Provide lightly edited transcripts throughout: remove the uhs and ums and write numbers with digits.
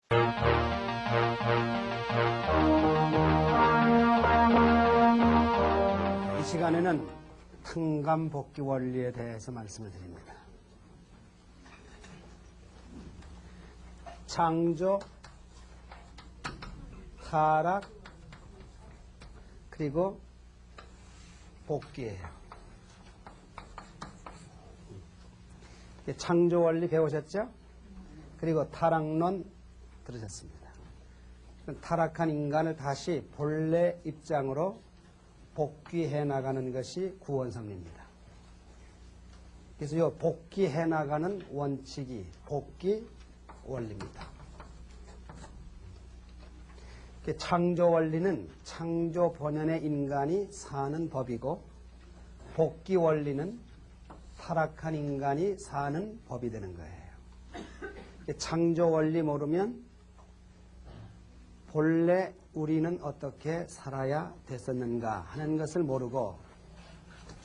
이 시간에는 탕감복귀 원리에 대해서 말씀을 드립니다. 창조, 타락, 그리고 복귀예요. 창조 원리 배우셨죠? 그리고 타락론 들으셨습니다. 타락한 인간을 다시 본래 입장으로 복귀해 나가는 것이 구원섭리입니다. 그래서 이 복귀해 나가는 원칙이 복귀 원리입니다. 창조 원리는 창조 본연의 인간이 사는 법이고, 복귀 원리는 타락한 인간이 사는 법이 되는 거예요. 창조 원리 모르면 본래 우리는 어떻게 살아야 됐었는가 하는 것을 모르고,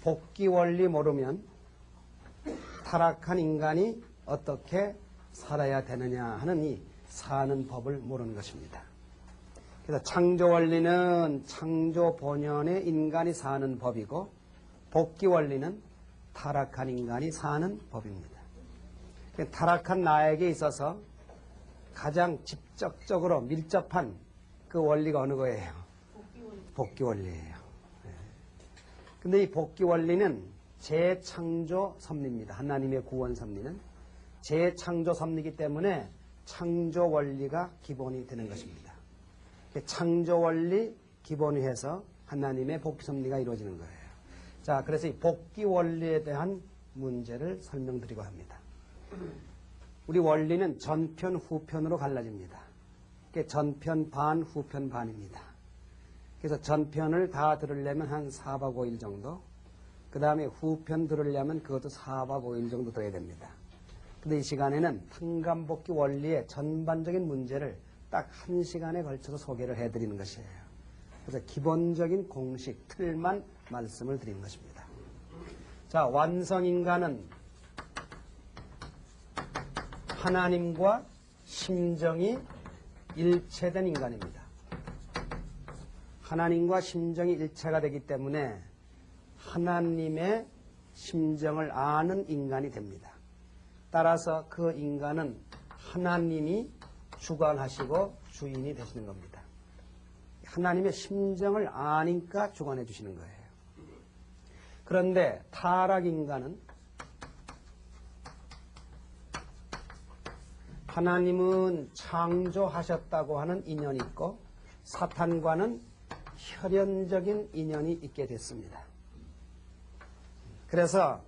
복귀 원리 모르면 타락한 인간이 어떻게 살아야 되느냐 하는 이 사는 법을 모르는 것입니다. 그래서 창조 원리는 창조 본연의 인간이 사는 법이고, 복귀 원리는 타락한 인간이 사는 법입니다. 타락한 나에게 있어서 가장 직접적으로 밀접한 그 원리가 어느 거예요? 복귀 원리예요. 근데 이 복귀 원리는 재창조 섭리입니다. 하나님의 구원 섭리는 재창조 섭리이기 때문에 창조 원리가 기본이 되는 것입니다. 창조 원리 기본이 해서 하나님의 복귀 섭리가 이루어지는 거예요. 자, 그래서 이 복귀 원리에 대한 문제를 설명드리고 합니다. 우리 원리는 전편, 후편으로 갈라집니다. 전편 반, 후편 반입니다. 그래서 전편을 다 들으려면 한 4박 5일 정도, 그 다음에 후편 들으려면 그것도 4박 5일 정도 들어야 됩니다. 근데 이 시간에는 탕감복귀 원리의 전반적인 문제를 딱 1시간에 걸쳐서 소개를 해드리는 것이에요. 그래서 기본적인 공식, 틀만 말씀을 드리는 것입니다. 자, 완성인간은 하나님과 심정이 일체된 인간입니다. 하나님과 심정이 일체가 되기 때문에 하나님의 심정을 아는 인간이 됩니다. 따라서 그 인간은 하나님이 주관하시고 주인이 되시는 겁니다. 하나님의 심정을 아니까 주관해 주시는 거예요. 그런데 타락인간은 하나님은 창조하셨다고 하는 인연이 있고 사탄과는 혈연적인 인연이 있게 됐습니다. 그래서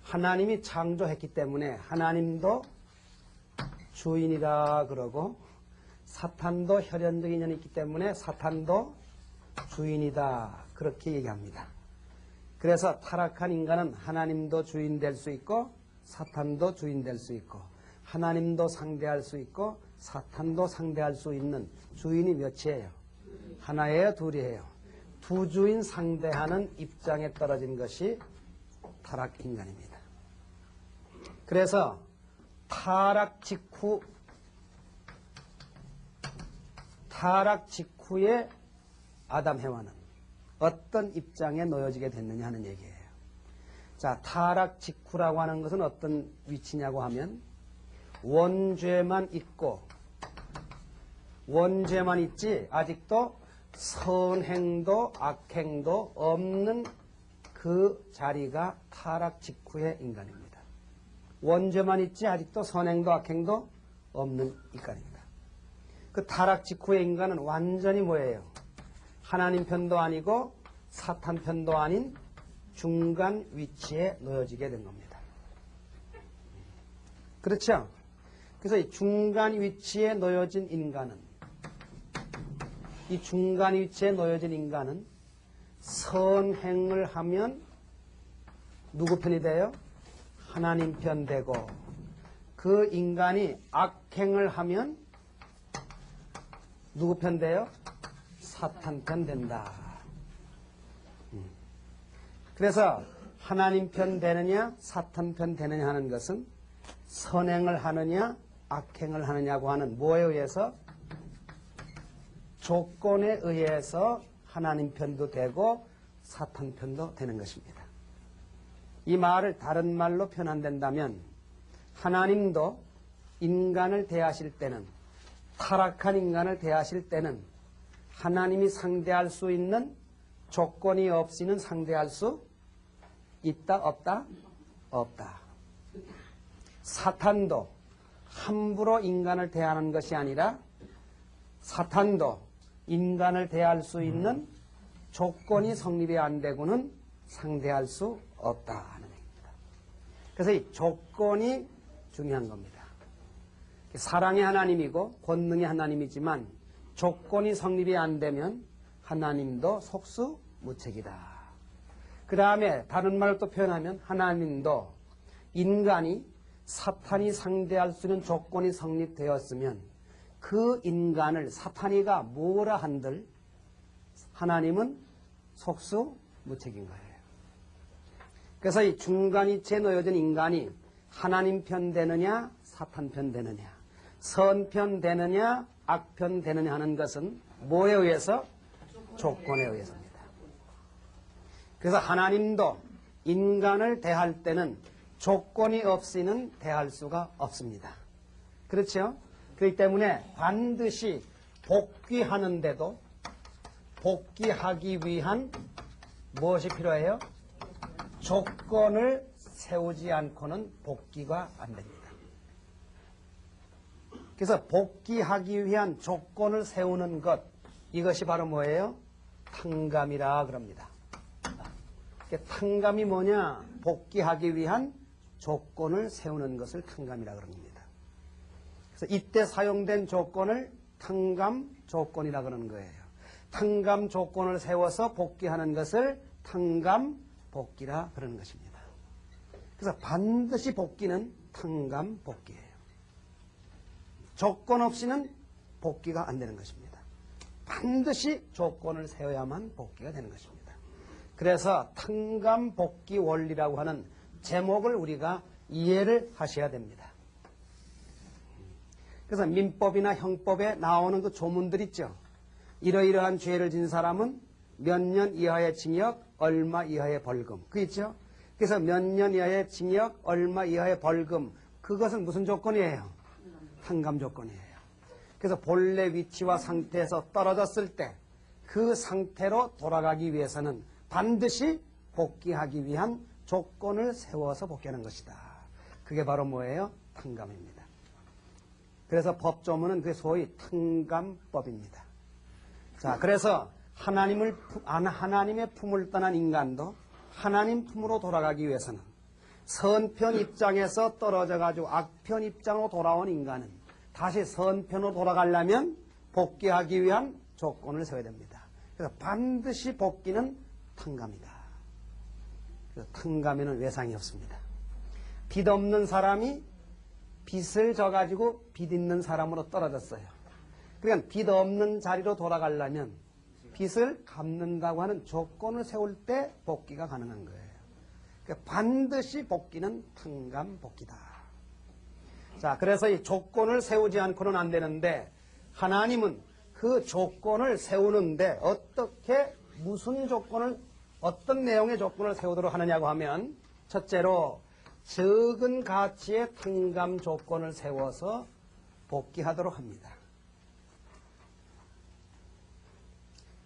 하나님이 창조했기 때문에 하나님도 주인이라 그러고, 사탄도 혈연적 인연이 있기 때문에 사탄도 주인이다 그렇게 얘기합니다. 그래서 타락한 인간은 하나님도 주인 될 수 있고 사탄도 주인 될 수 있고, 하나님도 상대할 수 있고 사탄도 상대할 수 있는 주인이 몇이에요? 하나예요, 둘이에요? 두 주인 상대하는 입장에 떨어진 것이 타락인간입니다. 그래서 타락 직후에 아담 해와는 어떤 입장에 놓여지게 됐느냐 하는 얘기예요. 자, 타락 직후라고 하는 것은 어떤 위치냐고 하면 원죄만 있고, 원죄만 있지 아직도 선행도 악행도 없는 그 자리가 타락 직후의 인간입니다. 원죄만 있지 아직도 선행도 악행도 없는 인간입니다. 그 타락 직후의 인간은 완전히 뭐예요? 하나님 편도 아니고 사탄 편도 아닌 중간 위치에 놓여지게 된 겁니다. 그렇죠? 그래서 이 중간 위치에 놓여진 인간은, 이 중간 위치에 놓여진 인간은 선행을 하면 누구 편이 돼요? 하나님 편 되고, 그 인간이 악행을 하면 누구 편 돼요? 사탄 편 된다. 그래서 하나님 편 되느냐 사탄 편 되느냐 하는 것은 선행을 하느냐 악행을 하느냐고 하는 뭐에 의해서? 조건에 의해서 하나님 편도 되고 사탄 편도 되는 것입니다. 이 말을 다른 말로 표현한다면 하나님도 인간을 대하실 때는, 타락한 인간을 대하실 때는 하나님이 상대할 수 있는 조건이 없이는 상대할 수 있다 없다? 없다. 사탄도 함부로 인간을 대하는 것이 아니라 사탄도 인간을 대할 수 있는 조건이 성립이 안 되고는 상대할 수 없다 하는 얘기입니다. 그래서 이 조건이 중요한 겁니다. 사랑의 하나님이고 권능의 하나님이지만 조건이 성립이 안 되면 하나님도 속수무책이다. 그 다음에 다른 말로 또 표현하면 하나님도 인간이 사탄이 상대할 수 있는 조건이 성립되었으면 그 인간을 사탄이가 뭐라 한들 하나님은 속수무책인 거예요. 그래서 이 중간이체에 놓여진 인간이 하나님 편 되느냐 사탄 편 되느냐, 선편 되느냐 악편 되느냐 하는 것은 뭐에 의해서? 조건에 의해서입니다. 그래서 하나님도 인간을 대할 때는 조건이 없이는 대할 수가 없습니다. 그렇죠? 그렇기 때문에 반드시 복귀하는데도 복귀하기 위한 무엇이 필요해요? 조건을 세우지 않고는 복귀가 안 됩니다. 그래서 복귀하기 위한 조건을 세우는 것, 이것이 바로 뭐예요? 탕감이라 그럽니다. 탕감이 뭐냐? 복귀하기 위한 조건을 세우는 것을 탕감이라 그럽니다. 그래서 이때 사용된 조건을 탕감 조건이라 그러는 거예요. 탕감 조건을 세워서 복귀하는 것을 탕감 복귀라 그러는 것입니다. 그래서 반드시 복귀는 탕감 복귀예요. 조건 없이는 복귀가 안 되는 것입니다. 반드시 조건을 세워야만 복귀가 되는 것입니다. 그래서 탕감 복귀 원리라고 하는 제목을 우리가 이해를 하셔야 됩니다. 그래서 민법이나 형법에 나오는 그 조문들 있죠. 이러이러한 죄를 진 사람은 몇 년 이하의 징역, 얼마 이하의 벌금. 그 있죠. 그래서 몇 년 이하의 징역, 얼마 이하의 벌금. 그것은 무슨 조건이에요? 탕감 조건이에요. 그래서 본래 위치와 상태에서 떨어졌을 때 그 상태로 돌아가기 위해서는 반드시 복귀하기 위한 조건을 세워서 복귀하는 것이다. 그게 바로 뭐예요? 탕감입니다. 그래서 법조문은 그게 소위 탕감법입니다. 자, 그래서 하나님의 품을 떠난 인간도 하나님 품으로 돌아가기 위해서는 선편 입장에서 떨어져가지고 악편 입장으로 돌아온 인간은 다시 선편으로 돌아가려면 복귀하기 위한 조건을 세워야 됩니다. 그래서 반드시 복귀는 탕감이다. 그래서 탕감에는 외상이 없습니다. 빚 없는 사람이 빚을 져가지고 빚 있는 사람으로 떨어졌어요. 그러니까 빚 없는 자리로 돌아가려면 빚을 갚는다고 하는 조건을 세울 때 복귀가 가능한 거예요. 그러니까 반드시 복귀는 탕감 복귀다. 자, 그래서 이 조건을 세우지 않고는 안 되는데 하나님은 그 조건을 세우는데 어떻게 무슨 조건을 어떤 내용의 조건을 세우도록 하느냐고 하면 첫째로 적은 가치의 탕감 조건을 세워서 복귀하도록 합니다.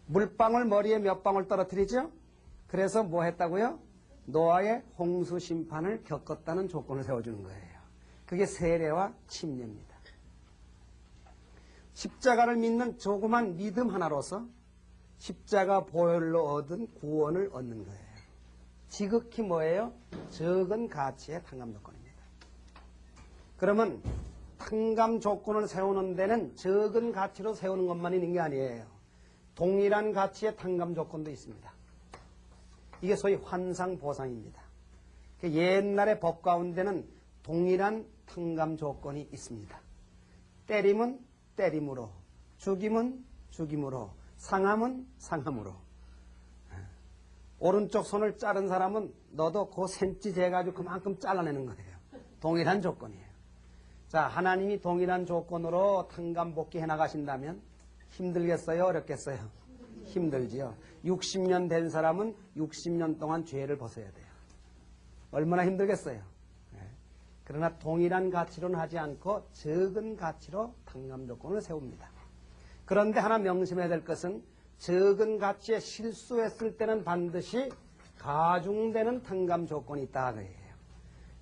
물방울 머리에 몇 방울 떨어뜨리죠? 그래서 뭐 했다고요? 노아의 홍수 심판을 겪었다는 조건을 세워주는 거예요. 그게 세례와 침례입니다. 십자가를 믿는 조그만 믿음 하나로서 십자가 보혈로 얻은 구원을 얻는 거예요. 지극히 뭐예요? 적은 가치의 탕감 조건입니다. 그러면 탕감 조건을 세우는 데는 적은 가치로 세우는 것만 있는 게 아니에요. 동일한 가치의 탕감 조건도 있습니다. 이게 소위 환상보상입니다. 옛날의 법 가운데는 동일한 탕감 조건이 있습니다. 때림은 때림으로, 죽임은 죽임으로, 상함은 상함으로. 오른쪽 손을 자른 사람은 너도 그 센치 재가지고 그만큼 잘라내는 거예요. 동일한 조건이에요. 자, 하나님이 동일한 조건으로 탕감복귀 해나가신다면 힘들겠어요? 어렵겠어요? 힘들지요. 60년 된 사람은 60년 동안 죄를 벗어야 돼요. 얼마나 힘들겠어요? 그러나 동일한 가치로는 하지 않고 적은 가치로 탕감 조건을 세웁니다. 그런데 하나 명심해야 될 것은 적은 가치에 실수했을 때는 반드시 가중되는 탕감 조건이 있다 그래요.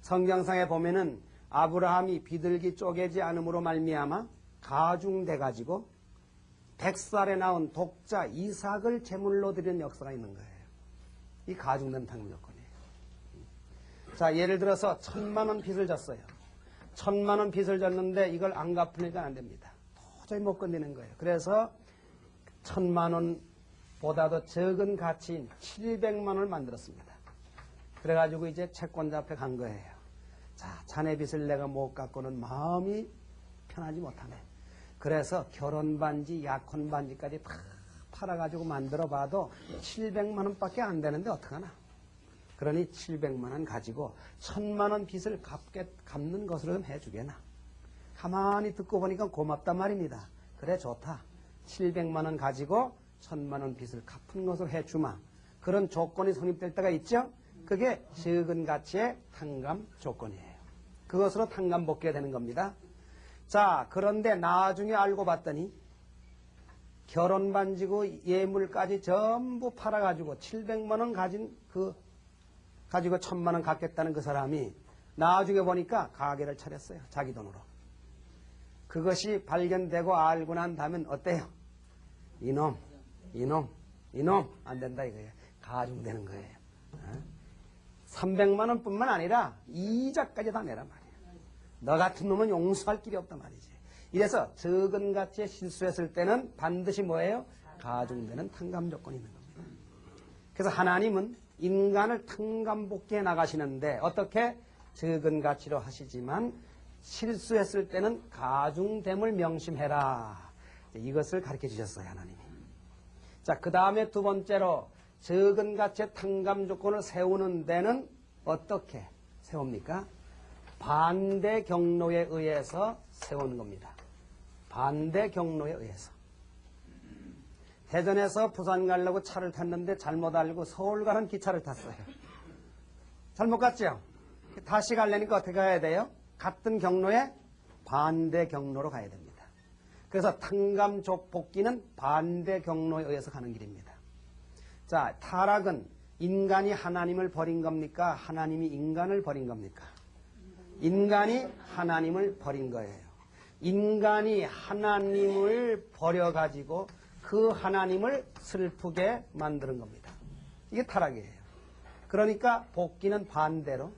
성경상에 보면은 아브라함이 비둘기 쪼개지 않음으로 말미암아 가중돼 가지고 100살에 낳은 독자 이삭을 제물로 드린 역사가 있는 거예요. 이 가중된 탕감 조건이에요. 자, 예를 들어서 1000만 원 빚을 졌어요. 1000만 원 빚을 졌는데 이걸 안 갚으니까 안 됩니다. 도저히 못 건드는 거예요. 그래서 1000만 원보다도 적은 가치인 700만 원을 만들었습니다. 그래가지고 이제 채권자 앞에 간 거예요. 자, 자네 빚을 내가 못 갚고는 마음이 편하지 못하네. 그래서 결혼 반지, 약혼 반지까지 다 팔아가지고 만들어 봐도 700만 원밖에 안 되는데 어떡하나. 그러니 700만 원 가지고 1000만 원 빚을 갚는 것으로 좀 해주게나. 가만히 듣고 보니까 고맙단 말입니다. 그래 좋다. 700만 원 가지고 1000만 원 빚을 갚은 것으로 해주마. 그런 조건이 성립될 때가 있죠. 그게 적은 가치의 탕감 조건이에요. 그것으로 탕감 복귀가 되는 겁니다. 자, 그런데 나중에 알고 봤더니 결혼 반지고 예물까지 전부 팔아가지고 700만 원 가지고 1000만 원 갚겠다는 그 사람이 나중에 보니까 가게를 차렸어요. 자기 돈으로. 그것이 발견되고 알고 난 다음엔 어때요? 이놈 안 된다 이거예요. 가중되는 거예요. 300만 원뿐만 아니라 이자까지 다 내란 말이에요. 너 같은 놈은 용서할 길이 없단 말이지. 이래서 적은 가치에 실수했을 때는 반드시 뭐예요? 가중되는 탕감 조건이 있는 겁니다. 그래서 하나님은 인간을 탕감복귀해 나가시는데 어떻게? 적은 가치로 하시지만 실수했을 때는 가중됨을 명심해라. 이것을 가르쳐 주셨어요, 하나님이. 자, 그 다음에 두 번째로 적은 가치의 탕감 조건을 세우는 데는 어떻게 세웁니까? 반대 경로에 의해서 세우는 겁니다. 반대 경로에 의해서. 대전에서 부산 가려고 차를 탔는데 잘못 알고 서울 가는 기차를 탔어요. 잘못 갔죠? 다시 가려니까 어떻게 가야 돼요? 같은 경로에 반대 경로로 가야 됩니다. 그래서 탕감 복귀는 반대 경로에 의해서 가는 길입니다. 자, 타락은 인간이 하나님을 버린 겁니까? 하나님이 인간을 버린 겁니까? 인간이 하나님을 버린 거예요. 인간이 하나님을 버려가지고 그 하나님을 슬프게 만드는 겁니다. 이게 타락이에요. 그러니까 복귀는 반대로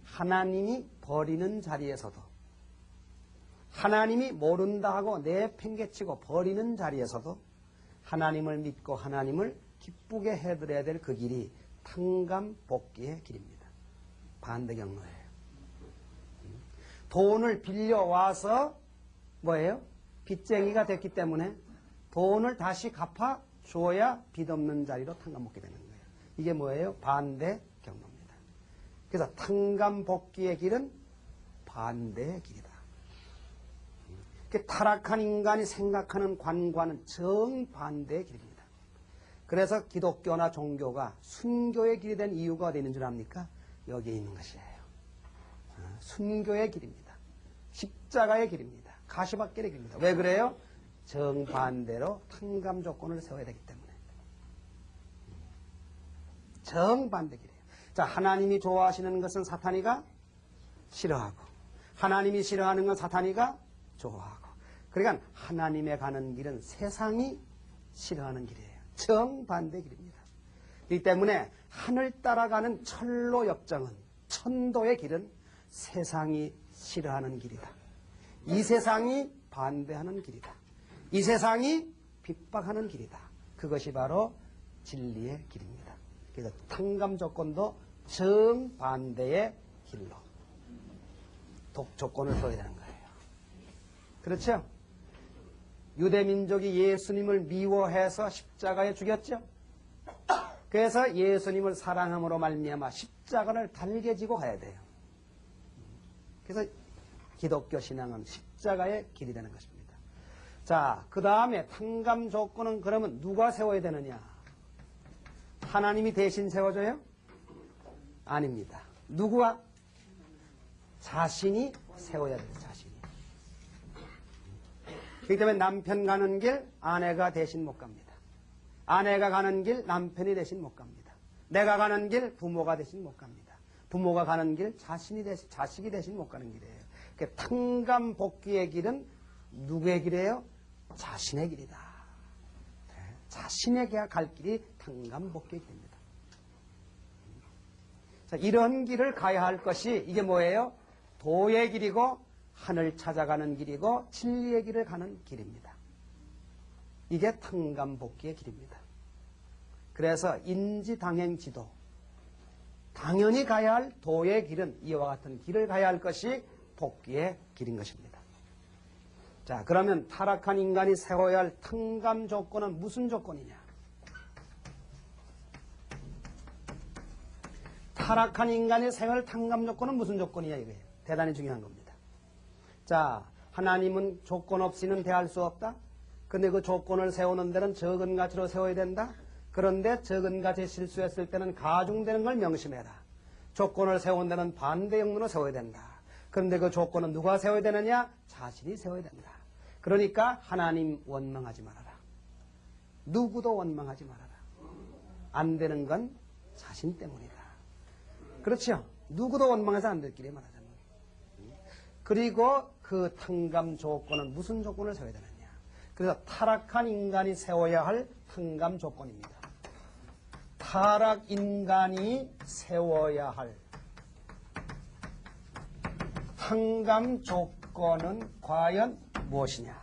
하나님이 버리는 자리에서도 하나님이 모른다 하고 내팽개치고 버리는 자리에서도 하나님을 믿고 하나님을 기쁘게 해드려야 될 그 길이 탕감 복귀의 길입니다. 반대 경로예요. 돈을 빌려와서 뭐예요? 빚쟁이가 됐기 때문에 돈을 다시 갚아 줘야 빚 없는 자리로 탕감 복귀 되는 거예요. 이게 뭐예요? 반대 경로입니다. 그래서 탕감 복귀의 길은 반대의 길이다. 타락한 인간이 생각하는 관과는 정반대의 길입니다. 그래서 기독교나 종교가 순교의 길이 된 이유가 어디 있는 줄 압니까? 여기에 있는 것이에요. 순교의 길입니다. 십자가의 길입니다. 가시밭길의 길입니다. 왜 그래요? 정반대로 탕감 조건을 세워야 되기 때문에. 정반대 길이에요. 자, 하나님이 좋아하시는 것은 사탄이가 싫어하고 하나님이 싫어하는 건 사탄이가 좋아하고 그러니까 하나님의 가는 길은 세상이 싫어하는 길이에요. 정반대 길입니다. 그렇기 때문에 하늘 따라가는 철로 역정은 천도의 길은 세상이 싫어하는 길이다. 이 세상이 반대하는 길이다. 이 세상이 핍박하는 길이다. 그것이 바로 진리의 길입니다. 그래서 탕감 조건도 정반대의 길로 조건을 써야 되는 거예요. 그렇죠? 유대민족이 예수님을 미워해서 십자가에 죽였죠. 그래서 예수님을 사랑함으로 말미암아 십자가를 달게 지고 가야 돼요. 그래서 기독교 신앙은 십자가의 길이 되는 것입니다. 자, 그 다음에 탕감 조건은 그러면 누가 세워야 되느냐? 하나님이 대신 세워줘요? 아닙니다. 누구와? 자신이 세워야 돼요. 자신이. 그렇기 때문에 남편 가는 길 아내가 대신 못 갑니다. 아내가 가는 길 남편이 대신 못 갑니다. 내가 가는 길 부모가 대신 못 갑니다. 부모가 가는 길 자식이 대신 못 가는 길이에요. 그러니까 탕감 복귀의 길은 누구의 길이에요? 자신의 길이다. 자신에게 갈 길이 탕감 복귀의 길입니다. 자, 이런 길을 가야 할 것이 이게 뭐예요? 도의 길이고 하늘 찾아가는 길이고 진리의 길을 가는 길입니다. 이게 탕감 복귀의 길입니다. 그래서 인지당행지도, 당연히 가야 할 도의 길은 이와 같은 길을 가야 할 것이 복귀의 길인 것입니다. 자, 그러면 타락한 인간이 세워야 할 탕감 조건은 무슨 조건이냐? 타락한 인간이 세워야 할 탕감 조건은 무슨 조건이냐 이거예요. 대단히 중요한 겁니다. 자, 하나님은 조건 없이는 대할 수 없다. 근데 그 조건을 세우는 데는 적은 가치로 세워야 된다. 그런데 적은 가치 실수했을 때는 가중되는 걸 명심해라. 조건을 세운 데는 반대 경로로 세워야 된다. 그런데 그 조건은 누가 세워야 되느냐? 자신이 세워야 된다. 그러니까 하나님 원망하지 말아라. 누구도 원망하지 말아라. 안 되는 건 자신 때문이다. 그렇죠? 누구도 원망해서 안 될 길이 말하자면. 그리고 그 탕감 조건은 무슨 조건을 세워야 되느냐? 그래서 타락한 인간이 세워야 할 탕감 조건입니다. 타락 인간이 세워야 할 탕감 조건은 과연 무엇이냐?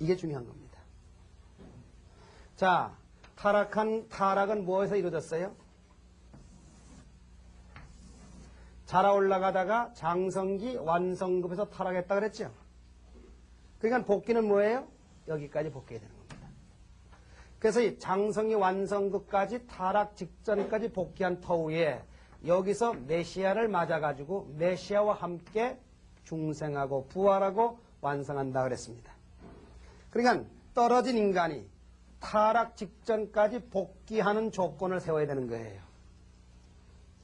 이게 중요한 겁니다. 자, 타락은 무엇에서 이루어졌어요? 자라 올라가다가 장성기 완성급에서 타락했다 그랬죠? 그러니까 복귀는 뭐예요? 여기까지 복귀해야 되는 겁니다. 그래서 이 장성기 완성급까지 타락 직전까지 복귀한 터후에 여기서 메시아를 맞아가지고 메시아와 함께 중생하고 부활하고 완성한다 그랬습니다. 그러니까 떨어진 인간이 타락 직전까지 복귀하는 조건을 세워야 되는 거예요.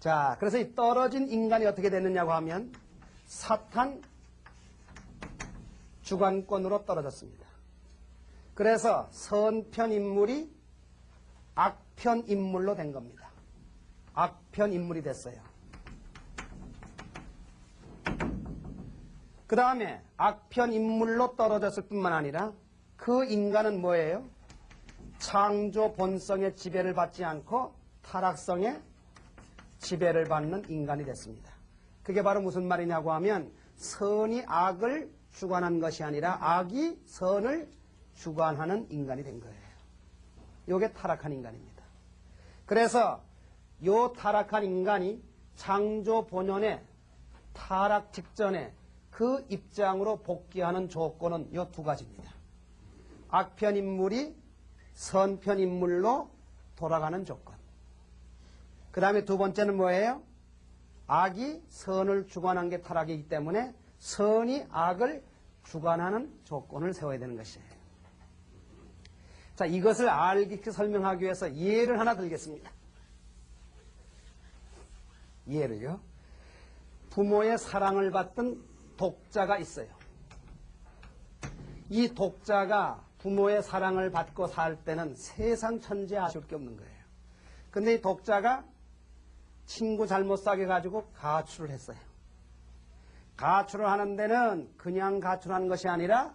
자, 그래서 이 떨어진 인간이 어떻게 됐느냐고 하면 사탄 주관권으로 떨어졌습니다. 그래서 선편 인물이 악편 인물로 된 겁니다. 악편 인물이 됐어요. 그 다음에 악편 인물로 떨어졌을 뿐만 아니라 그 인간은 뭐예요? 창조 본성의 지배를 받지 않고 타락성의 지배를 받는 인간이 됐습니다. 그게 바로 무슨 말이냐고 하면 선이 악을 주관한 것이 아니라 악이 선을 주관하는 인간이 된 거예요. 이게 타락한 인간입니다. 그래서 이 타락한 인간이 창조 본연의 타락 직전에 그 입장으로 복귀하는 조건은 이 두 가지입니다. 악편 인물이 선편 인물로 돌아가는 조건. 그 다음에 두 번째는 뭐예요? 악이 선을 주관한 게 타락이기 때문에 선이 악을 주관하는 조건을 세워야 되는 것이에요. 자, 이것을 알기 설명하기 위해서 예를 하나 들겠습니다. 예를요. 부모의 사랑을 받던 독자가 있어요. 이 독자가 부모의 사랑을 받고 살 때는 세상 천지에 아쉬울 게 없는 거예요. 근데 이 독자가 친구 잘못 사귀어가지고 가출을 했어요. 가출을 하는 데는 그냥 가출하는 것이 아니라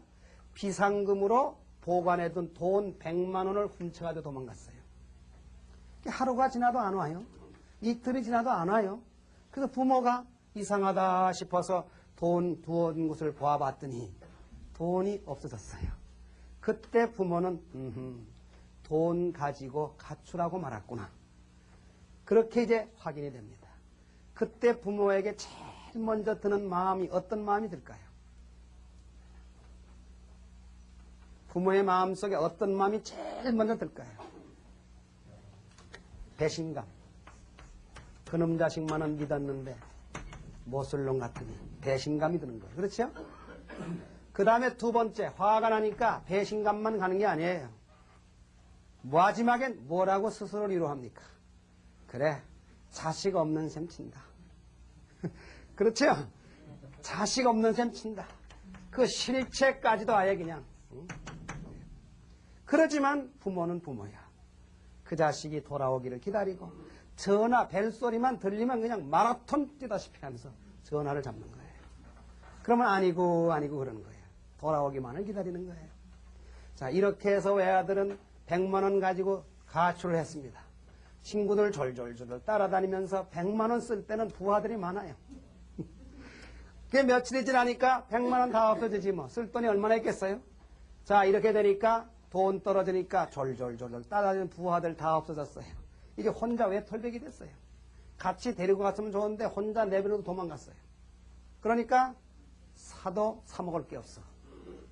비상금으로 보관해둔 돈 100만 원을 훔쳐가지고 도망갔어요. 하루가 지나도 안 와요. 이틀이 지나도 안 와요. 그래서 부모가 이상하다 싶어서 돈 두어둔 곳을 보아봤더니 돈이 없어졌어요. 그때 부모는 돈 가지고 가출하고 말았구나. 그렇게 이제 확인이 됩니다. 그때 부모에게 제일 먼저 드는 마음이 어떤 마음이 들까요? 부모의 마음속에 어떤 마음이 제일 먼저 들까요? 배신감. 그놈 자식만은 믿었는데 못쓸 놈 같으니 배신감이 드는 거예요. 그렇죠? 그 다음에 두 번째, 화가 나니까 배신감만 가는 게 아니에요. 마지막엔 뭐라고 스스로를 위로합니까? 그래, 자식 없는 셈 친다. 그렇죠? 자식 없는 셈 친다. 그 실체까지도 아예 그냥. 그러지만 부모는 부모야. 그 자식이 돌아오기를 기다리고 전화 벨소리만 들리면 그냥 마라톤 뛰다시피 하면서 전화를 잡는 거예요. 그러면 아니고 그러는 거예요. 돌아오기만을 기다리는 거예요. 자, 이렇게 해서 외아들은 100만 원 가지고 가출을 했습니다. 친구들 졸졸졸 따라다니면서 100만 원 쓸 때는 부하들이 많아요. 그게 며칠이 지나니까 100만 원 다 없어지지 뭐. 쓸 돈이 얼마나 있겠어요? 자, 이렇게 되니까 돈 떨어지니까 졸졸졸 따라다니는 부하들 다 없어졌어요. 이제 혼자 왜 털백이 됐어요? 같이 데리고 갔으면 좋은데 혼자 내버려도 도망갔어요. 그러니까 사도 사 먹을 게 없어.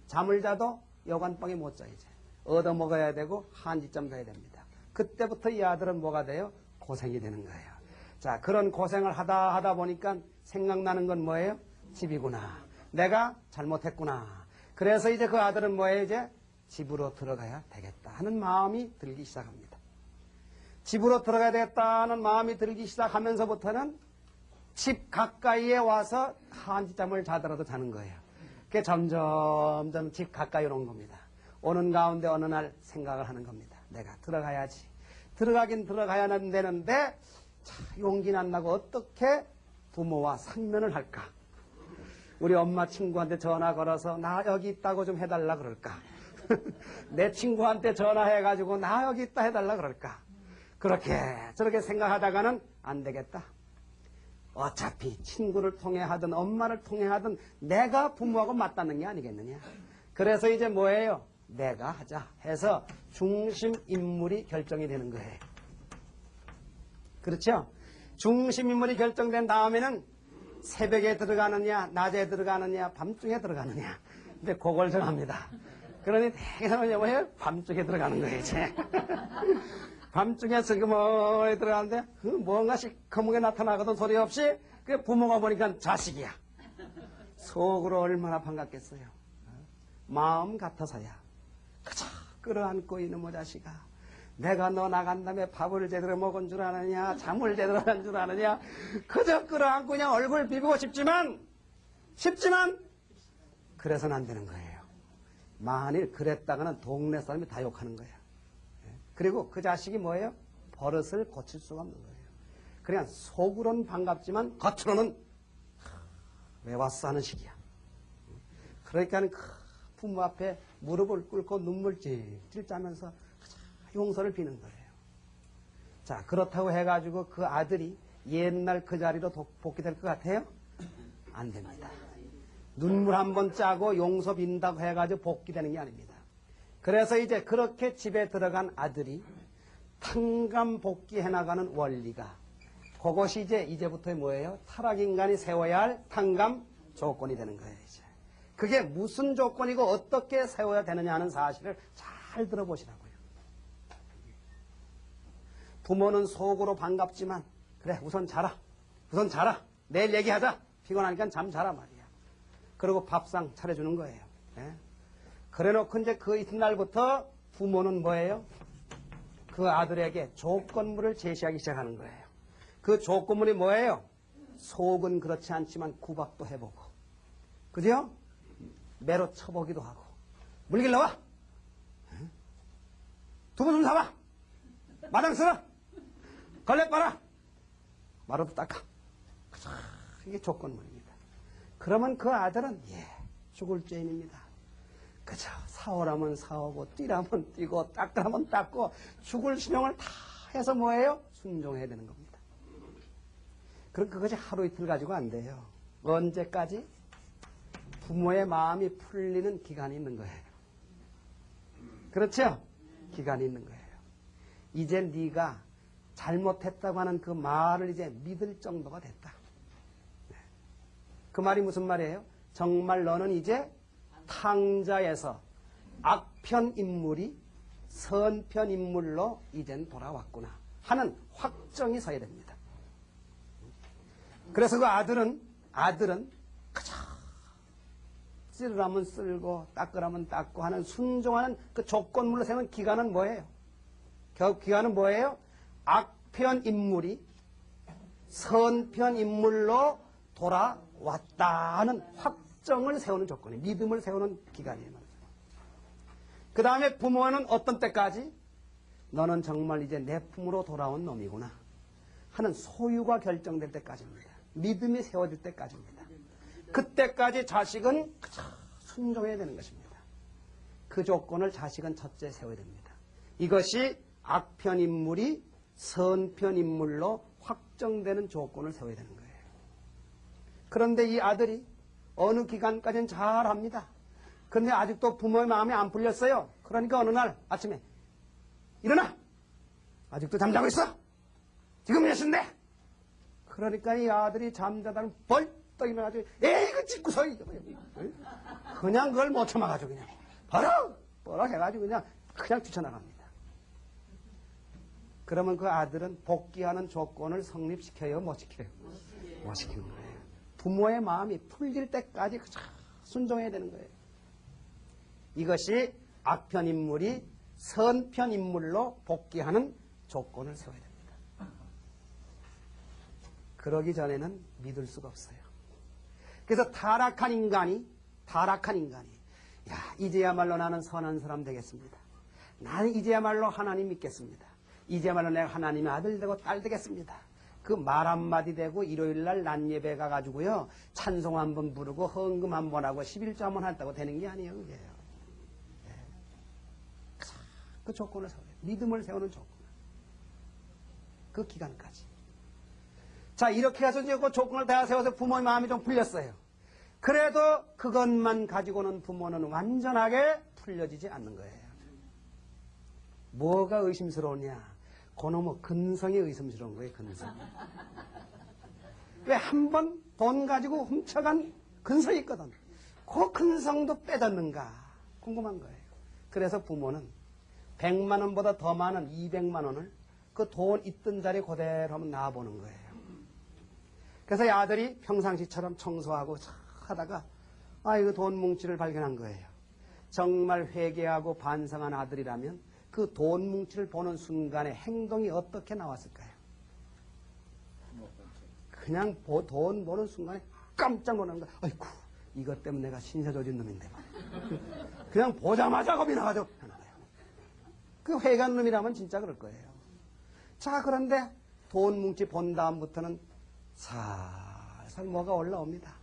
잠을 자도 여관방에 못 자 이제. 얻어먹어야 되고 한지점 가야 됩니다. 그때부터 이 아들은 뭐가 돼요? 고생이 되는 거예요. 자, 그런 고생을 하다 보니까 생각나는 건 뭐예요? 집이구나. 내가 잘못했구나. 그래서 이제 그 아들은 뭐예요? 이제 집으로 들어가야 되겠다 하는 마음이 들기 시작합니다. 집으로 들어가야 되겠다는 마음이 들기 시작하면서부터는 집 가까이에 와서 한지잠을 자더라도 자는 거예요. 그게 점점 집 가까이로 온 겁니다. 오는 가운데 어느 날 생각을 하는 겁니다. 내가 들어가야지. 들어가긴 들어가야 되는데 자, 용기는 안 나고 어떻게 부모와 상면을 할까? 우리 엄마 친구한테 전화 걸어서 나 여기 있다고 좀 해달라 그럴까? 내 친구한테 전화해가지고 나 여기 있다 해달라 그럴까? 그렇게 저렇게 생각하다가는 안 되겠다. 어차피 친구를 통해 하든 엄마를 통해 하든 내가 부모하고 맞닿는 게 아니겠느냐. 그래서 이제 뭐예요? 내가 하자 해서 중심 인물이 결정이 되는 거예요. 그렇죠? 중심 인물이 결정된 다음에는 새벽에 들어가느냐, 낮에 들어가느냐, 밤중에 들어가느냐. 이제 그걸 정합니다. 그러니 대개는 뭐예요? 밤중에 들어가는 거예요, 이제. 밤중에 슬그머니 들어가는데 뭔가 시커멓게 나타나거든 소리 없이. 그 부모가 보니까 자식이야. 속으로 얼마나 반갑겠어요. 마음 같아서야. 그저 끌어안고 이놈의 자식아. 내가 너 나간 다음에 밥을 제대로 먹은 줄 아느냐, 잠을 제대로 한 줄 아느냐. 그저 끌어안고 그냥 얼굴 비비고 싶지만 그래서는 안 되는 거예요. 만일 그랬다가는 동네 사람이 다 욕하는 거예요. 그리고 그 자식이 뭐예요? 버릇을 고칠 수가 없는 거예요. 그냥 속으로는 반갑지만 겉으로는 왜 왔어 하는 식이야. 그러니까 부모 앞에 무릎을 꿇고 눈물 찔찔 짜면서 용서를 비는 거예요. 자, 그렇다고 해가지고 그 아들이 옛날 그 자리로 복귀될 것 같아요? 안 됩니다. 눈물 한 번 짜고 용서 빈다고 해가지고 복귀되는 게 아닙니다. 그래서 이제 그렇게 집에 들어간 아들이 탕감 복귀해 나가는 원리가 그것이 이제부터 뭐예요? 타락인간이 세워야 할 탕감 조건이 되는 거예요. 이제. 그게 무슨 조건이고 어떻게 세워야 되느냐 하는 사실을 잘 들어보시라고요. 부모는 속으로 반갑지만 그래 우선 자라. 내일 얘기하자. 피곤하니까 잠 자라 말이야. 그리고 밥상 차려주는 거예요. 네? 그래놓고 이제 그 이튿날부터 부모는 뭐예요? 그 아들에게 조건물을 제시하기 시작하는 거예요. 그 조건물이 뭐예요? 속은 그렇지 않지만 구박도 해보고, 그죠? 매로 쳐보기도 하고, 물길 나와! 두부 좀 사와! 마당 쓸어! 걸레 빨아! 마루도 닦아. 이게 조건물입니다. 그러면 그 아들은 죽을 죄인입니다. 그죠? 사오라면 사오고 뛰라면 뛰고 닦으라면 닦고 죽을 신용을 다 해서 뭐예요? 순종해야 되는 겁니다. 그럼 그것이 하루 이틀 가지고 안 돼요. 언제까지? 부모의 마음이 풀리는 기간이 있는 거예요. 그렇죠? 기간이 있는 거예요. 이제 네가 잘못했다고 하는 그 말을 이제 믿을 정도가 됐다. 그 말이 무슨 말이에요? 정말 너는 이제 탕자에서 악편 인물이 선편 인물로 이젠 돌아왔구나 하는 확정이 서야 됩니다. 그래서 그 아들은 그저 쓸으라면 쓸고 닦으라면 닦고 하는 순종하는 그 조건물로 세운 기간은 뭐예요? 기간은 뭐예요? 악편 인물이 선편 인물로 돌아왔다는 확정을 세우는 조건이 믿음을 세우는 기간이에요. 그 다음에 부모는 어떤 때까지? 너는 정말 이제 내 품으로 돌아온 놈이구나 하는 소유가 결정될 때까지입니다. 믿음이 세워질 때까지입니다. 그때까지 자식은 순종해야 되는 것입니다. 그 조건을 자식은 첫째 세워야 됩니다. 이것이 악편 인물이 선편 인물로 확정되는 조건을 세워야 되는 거예요. 그런데 이 아들이 어느 기간까지는 잘합니다. 그런데 아직도 부모의 마음이 안 풀렸어요. 그러니까 어느 날 아침에 일어나! 아직도 잠자고 있어! 지금 몇 시인데? 그러니까 이 아들이 잠자다는 벌떡 일어나가지고 에이 이거 짓고서 그냥 그걸 못 참아가지고 그냥 버럭 해가지고 그냥 뛰쳐나갑니다. 그러면 그 아들은 복귀하는 조건을 성립시켜요? 못 시켜요? 못 시키는 거예요. 부모의 마음이 풀릴 때까지 순종해야 되는 거예요. 이것이 악편 인물이 선편 인물로 복귀하는 조건을 세워야 됩니다. 그러기 전에는 믿을 수가 없어요. 그래서 타락한 인간이 야 이제야말로 나는 선한 사람 되겠습니다. 나는 이제야말로 하나님 믿겠습니다. 이제야말로 내가 하나님의 아들 되고 딸 되겠습니다. 그 말 한마디 되고 일요일날 낮예배 가가지고요 찬송 한번 부르고 헌금 한번 하고 11조 한번 한다고 되는 게 아니에요. 그게요. 그 조건을 세워요. 믿음을 세우는 조건. 그 기간까지. 자, 이렇게 해서 이제 그 조건을 다 세워서 부모의 마음이 좀 풀렸어요. 그래도 그것만 가지고는 부모는 완전하게 풀려지지 않는 거예요. 뭐가 의심스러우냐? 그놈의 근성이 의심스러운 거예요, 근성. 왜 한 번 돈 가지고 훔쳐간 근성이 있거든. 그 근성도 빼졌는가? 궁금한 거예요. 그래서 부모는 100만 원보다 더 많은 200만 원을 그 돈 있던 자리 그대로 한번 놔보는 거예요. 그래서 이 아들이 평상시처럼 청소하고 하다가 이거 돈 뭉치를 발견한 거예요. 정말 회개하고 반성한 아들이라면 그 돈 뭉치를 보는 순간에 행동이 어떻게 나왔을까요? 그냥 돈 보는 순간에 깜짝 놀라는 거예요. 아이고 이것 때문에 내가 신세 져진 놈인데 그냥 보자마자 겁이 나가지고 하는 거예요. 그 회개한 놈이라면 진짜 그럴 거예요. 자, 그런데 돈 뭉치 본 다음부터는 살살 뭐가 올라옵니다.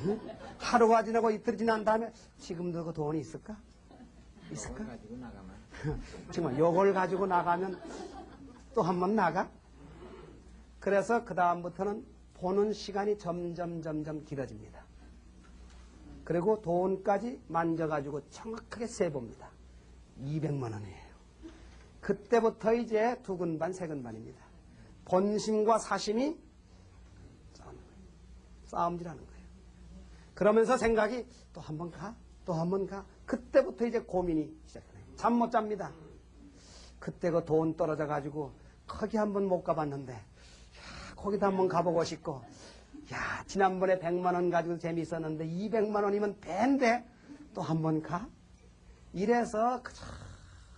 응? 하루가 지나고 이틀이 지난 다음에 지금도 그 돈이 있을까? 있을까? 가지고 나가면. 정말 요걸 가지고 나가면 또 한 번 나가? 그래서 그 다음부터는 보는 시간이 점점 길어집니다. 그리고 돈까지 만져가지고 정확하게 세봅니다. 200만 원이에요. 그때부터 이제 두근반 세근반입니다. 본심과 사심이 싸움질하는 거예요. 그러면서 생각이 또 한 번 가? 또 한 번 가? 그때부터 이제 고민이 시작해요. 잠 못 잡니다. 그때 그 돈 떨어져 가지고 거기 한 번 못 가봤는데 거기도 한 번 가보고 싶고 야 지난번에 100만 원 가지고 재미있었는데 200만 원이면 배인데 또 한 번 가? 이래서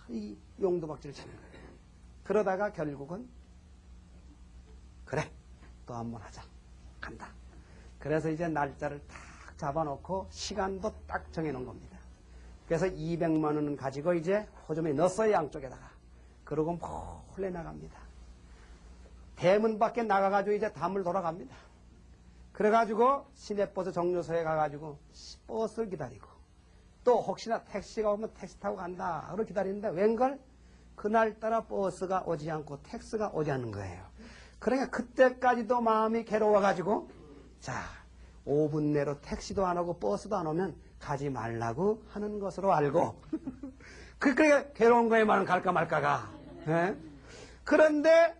이 용도박질을 치는 거예요. 그러다가 결국은 그래 또 한 번 하자 간다. 그래서 이제 날짜를 딱 잡아놓고 시간도 딱 정해놓은 겁니다. 그래서 200만 원은 가지고 이제 호점에 넣었어요. 양쪽에다가. 그러고 몰래 나갑니다. 대문 밖에 나가가지고 이제 담을 돌아갑니다. 그래가지고 시내버스 정류소에 가가지고 버스를 기다리고 또 혹시나 택시가 오면 택시 타고 간다 그러고 기다리는데 웬걸 그날따라 버스가 오지 않고 택시가 오지 않는 거예요. 그러니까 그때까지도 마음이 괴로워가지고 자 5분 내로 택시도 안 오고 버스도 안 오면 가지 말라고 하는 것으로 알고 그러니까 괴로운 거에 말은 갈까 말까가. 예? 그런데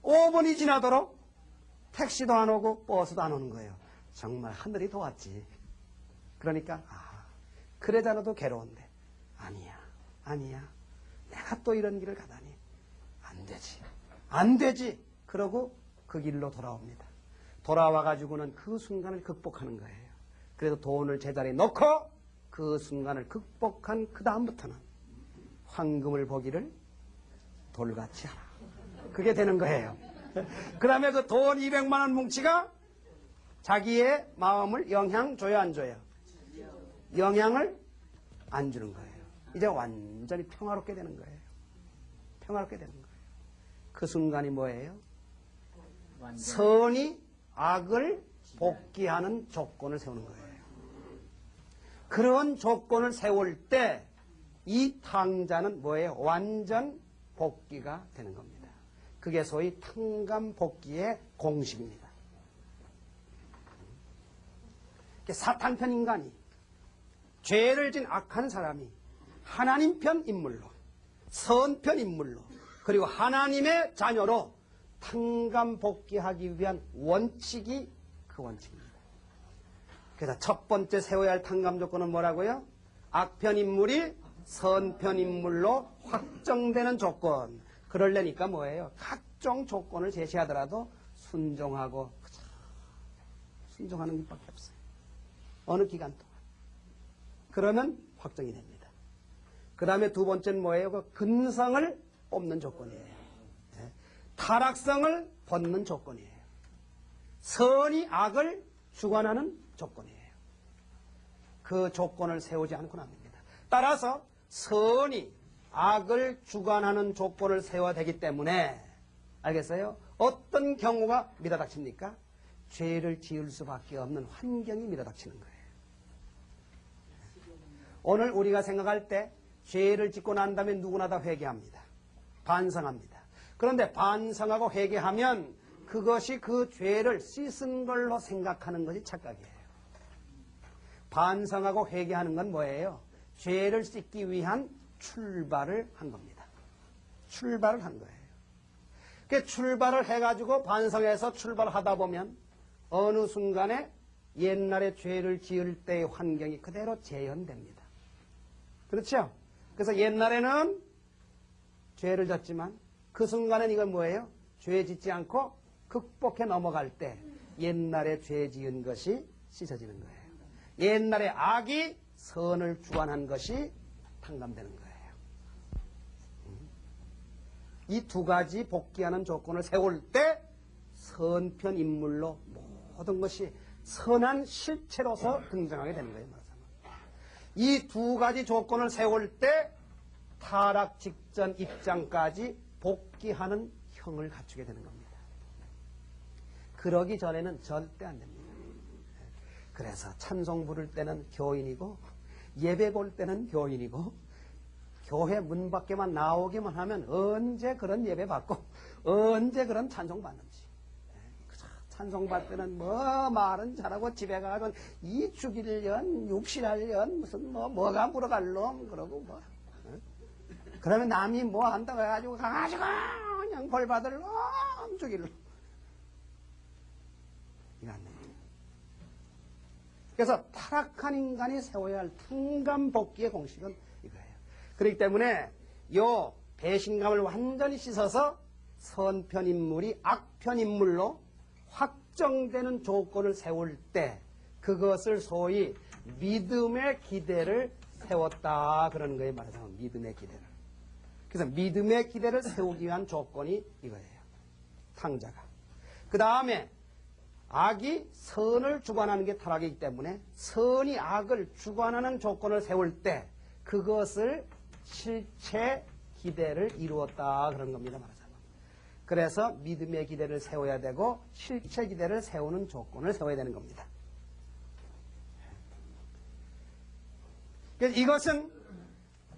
5분이 지나도록 택시도 안 오고 버스도 안 오는 거예요. 정말 하늘이 도왔지. 그러니까 그러잖아도 괴로운데 아니야 내가 또 이런 길을 가다니 안 되지 그러고 그 길로 돌아옵니다. 돌아와가지고는 그 순간을 극복하는 거예요. 그래서 돈을 제자리에 놓고 그 순간을 극복한 그 다음부터는 황금을 보기를 돌같이 하라. 그게 되는 거예요. 그 다음에 그 돈 200만 원 뭉치가 자기의 마음을 영향 줘요, 안 줘요? 영향을 안 주는 거예요. 이제 완전히 평화롭게 되는 거예요. 평화롭게 되는 거예요. 그 순간이 뭐예요? 선이 악을 복귀하는 조건을 세우는 거예요. 그런 조건을 세울 때 이 탕자는 뭐예요? 완전 복귀가 되는 겁니다. 그게 소위 탕감복귀의 공식입니다. 사탄편 인간이, 죄를 진 악한 사람이 하나님 편 인물로, 선편 인물로, 그리고 하나님의 자녀로 탕감복귀하기 위한 원칙이 그 원칙입니다. 그래서 첫 번째 세워야 할 탕감 조건은 뭐라고요? 악편 인물이 선편 인물로 확정되는 조건. 그러려니까 뭐예요? 각종 조건을 제시하더라도 순종하고 순종하는 것밖에 없어요. 어느 기간 동안. 그러면 확정이 됩니다. 그 다음에 두 번째는 뭐예요? 그 근성을 뽑는 조건이에요. 타락성을 벗는 조건이에요. 선이 악을 주관하는 조건이에요. 그 조건을 세우지 않고는 안 됩니다. 따라서 선이 악을 주관하는 조건을 세워야 되기 때문에, 알겠어요? 어떤 경우가 밀어닥칩니까? 죄를 지을 수밖에 없는 환경이 밀어닥치는 거예요. 오늘 우리가 생각할 때 죄를 짓고 난 다음에 누구나 다 회개합니다. 반성합니다. 그런데 반성하고 회개하면 그것이 그 죄를 씻은 걸로 생각하는 것이 착각이에요. 반성하고 회개하는 건 뭐예요? 죄를 씻기 위한 출발을 한 겁니다. 출발을 한 거예요. 그 출발을 해가지고 반성해서 출발하다 보면 어느 순간에 옛날에 죄를 지을 때의 환경이 그대로 재현됩니다. 그렇죠? 그래서 옛날에는 죄를 졌지만 그 순간엔 이건 뭐예요? 죄 짓지 않고 극복해 넘어갈 때 옛날에 죄 지은 것이 씻어지는 거예요. 옛날에 악이 선을 주관한 것이 탕감되는 거예요. 이 두 가지 복귀하는 조건을 세울 때 선편 인물로 모든 것이 선한 실체로서 등장하게 되는 거예요. 이 두 가지 조건을 세울 때 타락 직전 입장까지 복귀하는 형을 갖추게 되는 겁니다. 그러기 전에는 절대 안 됩니다. 그래서 찬송 부를 때는 교인이고 예배 볼 때는 교인이고 교회 문 밖에만 나오기만 하면 언제 그런 예배 받고 언제 그런 찬송 받는지. 찬송 받을 때는 뭐 말은 잘하고 집에 가서 이 죽일년 육실할년 무슨 뭐가 물어갈 놈 그러고 뭐. 그러면 남이 뭐 한다고 해가지고 가가지고 그냥 벌 받을 놈 죽일. 이거 안 됩니다. 그래서 타락한 인간이 세워야 할 탕감복귀의 공식은 이거예요. 그렇기 때문에 요 배신감을 완전히 씻어서 선편 인물이 악편 인물로 확정되는 조건을 세울 때 그것을 소위 믿음의 기대를 세웠다 그러는 거예요. 말하자면 믿음의 기대를. 그래서 믿음의 기대를 세우기 위한 조건이 이거예요. 탕자가. 그 다음에 악이 선을 주관하는 게 타락이기 때문에 선이 악을 주관하는 조건을 세울 때 그것을 실체 기대를 이루었다 그런 겁니다. 말하자면. 그래서 믿음의 기대를 세워야 되고 실체 기대를 세우는 조건을 세워야 되는 겁니다. 그래서 이것은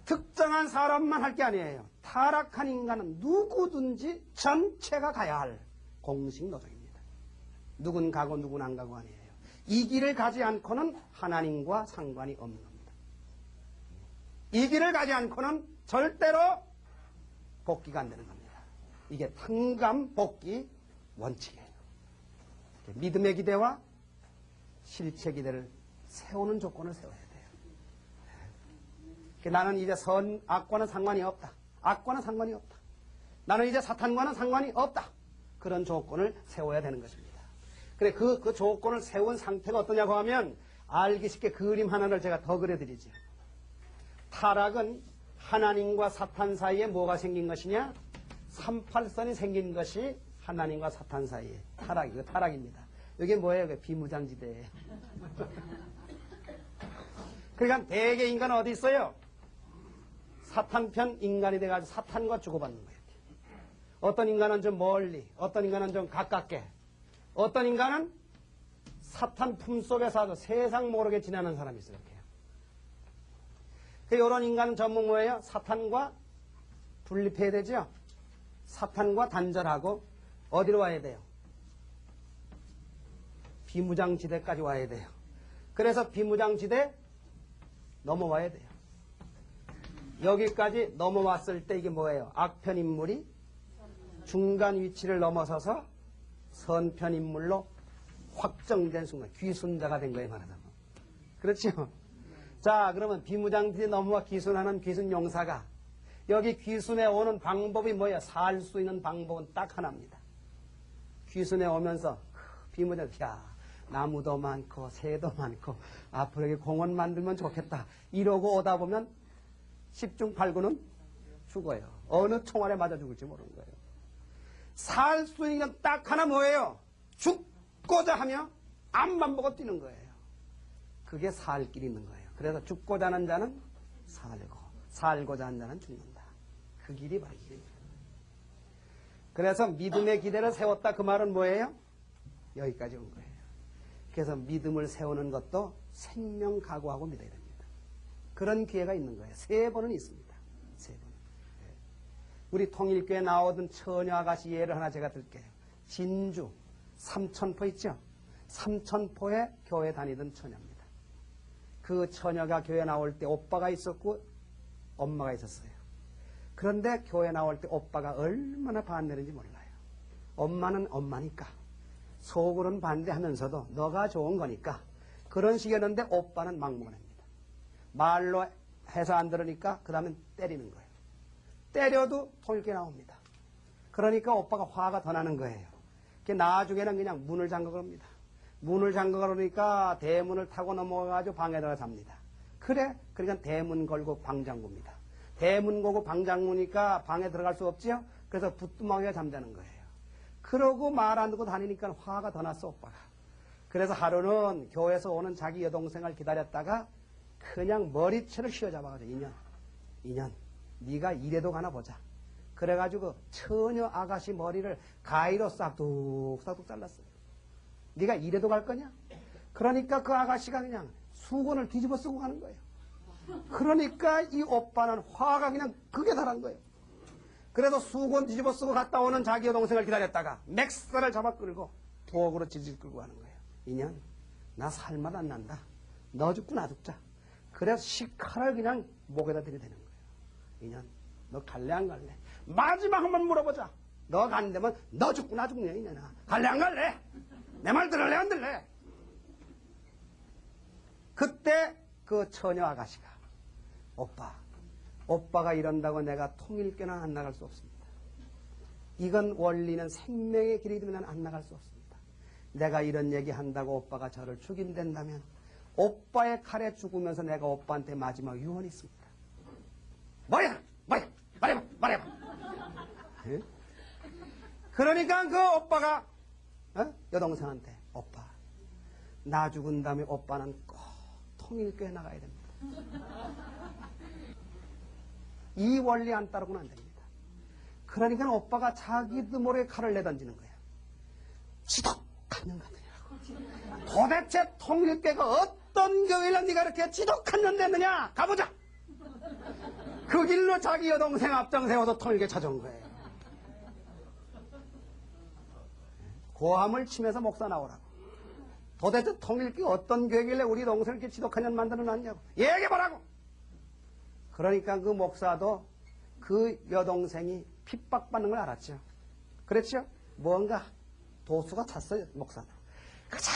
특정한 사람만 할 게 아니에요. 타락한 인간은 누구든지 전체가 가야 할 공식 노동입니다. 누군 가고 누군 안 가고 아니에요. 이 길을 가지 않고는 하나님과 상관이 없는 겁니다. 이 길을 가지 않고는 절대로 복귀가 안 되는 겁니다. 이게 탕감 복귀 원칙이에요. 믿음의 기대와 실체 기대를 세우는 조건을 세워야 돼요. 나는 이제 악과는 상관이 없다. 악과는 상관이 없다. 나는 이제 사탄과는 상관이 없다. 그런 조건을 세워야 되는 것입니다. 그래, 그 조건을 세운 상태가 어떠냐고 하면 알기 쉽게 그림 하나를 제가 더 그려드리죠. 타락은 하나님과 사탄 사이에 뭐가 생긴 것이냐? 38선이 생긴 것이 하나님과 사탄 사이에 타락입니다. 이게 뭐예요? 비무장지대예요. 그러니까 대개 인간은 어디 있어요? 사탄 편 인간이 돼가지고 사탄과 주고받는 거예요. 어떤 인간은 좀 멀리, 어떤 인간은 좀 가깝게, 어떤 인간은 사탄 품속에서 세상 모르게 지나는 사람이 있어요. 이런 인간은 전부 뭐예요? 사탄과 분립해야 되죠? 사탄과 단절하고 어디로 와야 돼요? 비무장지대까지 와야 돼요. 그래서 비무장지대 넘어와야 돼요. 여기까지 넘어왔을 때 이게 뭐예요? 악편 인물이 중간 위치를 넘어서서 선편 인물로 확정된 순간 귀순자가 된 거예요, 말하자면. 그렇죠? 자, 그러면 비무장지대 넘어와 귀순하는 귀순용사가 여기 귀순에 오는 방법이 뭐예요? 살 수 있는 방법은 딱 하나입니다. 귀순에 오면서 비무장, 야, 나무도 많고 새도 많고 앞으로 여기 공원 만들면 좋겠다. 이러고 오다 보면 10중 8구는 죽어요. 어느 총알에 맞아 죽을지 모르는 거예요. 살 수 있는 딱 하나 뭐예요? 죽고자 하며 앞만 보고 뛰는 거예요. 그게 살 길이 있는 거예요. 그래서 죽고자 하는 자는 살고 살고자 하는 자는 죽는다. 그 길이 바로 길입니다. 그래서 믿음의 기대를 세웠다. 그 말은 뭐예요? 여기까지 온 거예요. 그래서 믿음을 세우는 것도 생명 각오하고 믿어야 됩니다. 그런 기회가 있는 거예요. 3번은 있습니다. 3번. 우리 통일교에 나오던 처녀 아가씨 예를 하나 제가 들게요. 진주 삼천포 있죠? 삼천포에 교회 다니던 처녀입니다. 그 처녀가 교회 나올 때 오빠가 있었고 엄마가 있었어요. 그런데 교회 나올 때 오빠가 얼마나 반대했는지 몰라요. 엄마는 엄마니까 속으로는 반대하면서도 너가 좋은 거니까 그런 식이었는데 오빠는 막무가내입니다. 말로 해서 안 들으니까 그 다음엔 때리는 거예요. 때려도 통일교에 나옵니다. 그러니까 오빠가 화가 더 나는 거예요. 나중에는 그냥 문을 잠가 그럽니다. 문을 잠가 그러니까 대문을 타고 넘어가가지고 방에 들어가 잡니다. 그래? 그러니까 대문 걸고 방 잠굽니다. 대문 걸고 방 잠그니까 방에 들어갈 수 없지요? 그래서 부뚜막이가 잠자는 거예요. 그러고 말 안 듣고 다니니까 화가 더 났어, 오빠가. 그래서 하루는 교회에서 오는 자기 여동생을 기다렸다가 그냥 머리채를 휘어잡아가지고 인연 네가 이래도 가나 보자. 그래가지고 처녀 아가씨 머리를 가위로 싹둑싹둑 잘랐어요. 네가 이래도 갈 거냐? 그러니까 그 아가씨가 그냥 수건을 뒤집어 쓰고 가는 거예요. 그러니까 이 오빠는 화가 그냥 극에 달한 거예요. 그래서 수건 뒤집어 쓰고 갔다 오는 자기 여동생을 기다렸다가 맥살을 잡아 끌고 부엌으로 지질 끌고 가는 거예요. 인연, 나 살맛 안 난다. 너 죽고 나 죽자. 그래서 식칼을 그냥 목에다 들이대는 거예요. 인연, 너 갈래 안 갈래? 마지막 한 번 물어보자. 너 간다면 너 죽고 나 죽냐 인연아. 갈래 안 갈래? 내 말 들을래 안 들을래? 그때 그 처녀 아가씨가 오빠가 이런다고 내가 통일교는 안 나갈 수 없습니다. 이건 원리는 생명의 길이 되면 안 나갈 수 없습니다. 내가 이런 얘기 한다고 오빠가 저를 죽인댄다면 오빠의 칼에 죽으면서 내가 오빠한테 마지막 유언이 있습니다. 말해봐. 예? 그러니까 그 오빠가 여동생한테 오빠 나 죽은 다음에 오빠는 꼭 통일교에 나가야 됩니다. 이 원리 안 따르고는 안 됩니다. 그러니까 오빠가 자기도 모르게 칼을 내던지는 거야. 지독한 년 같으냐고. 도대체 통일교가 어떤 교회를 네가 이렇게 지독한 년 됐느냐? 가보자. 그 길로 자기 여동생 앞장 세워서 통일교 찾아온 거예요. 고함을 치면서 목사 나오라고. 도대체 통일교 어떤 교회길래 우리 동생을 이렇게 지독한 년 만들어놨냐고. 얘기해보라고. 그러니까 그 목사도 그 여동생이 핍박받는 걸 알았죠. 그랬죠? 뭔가 도수가 찼어요, 목사도. 그자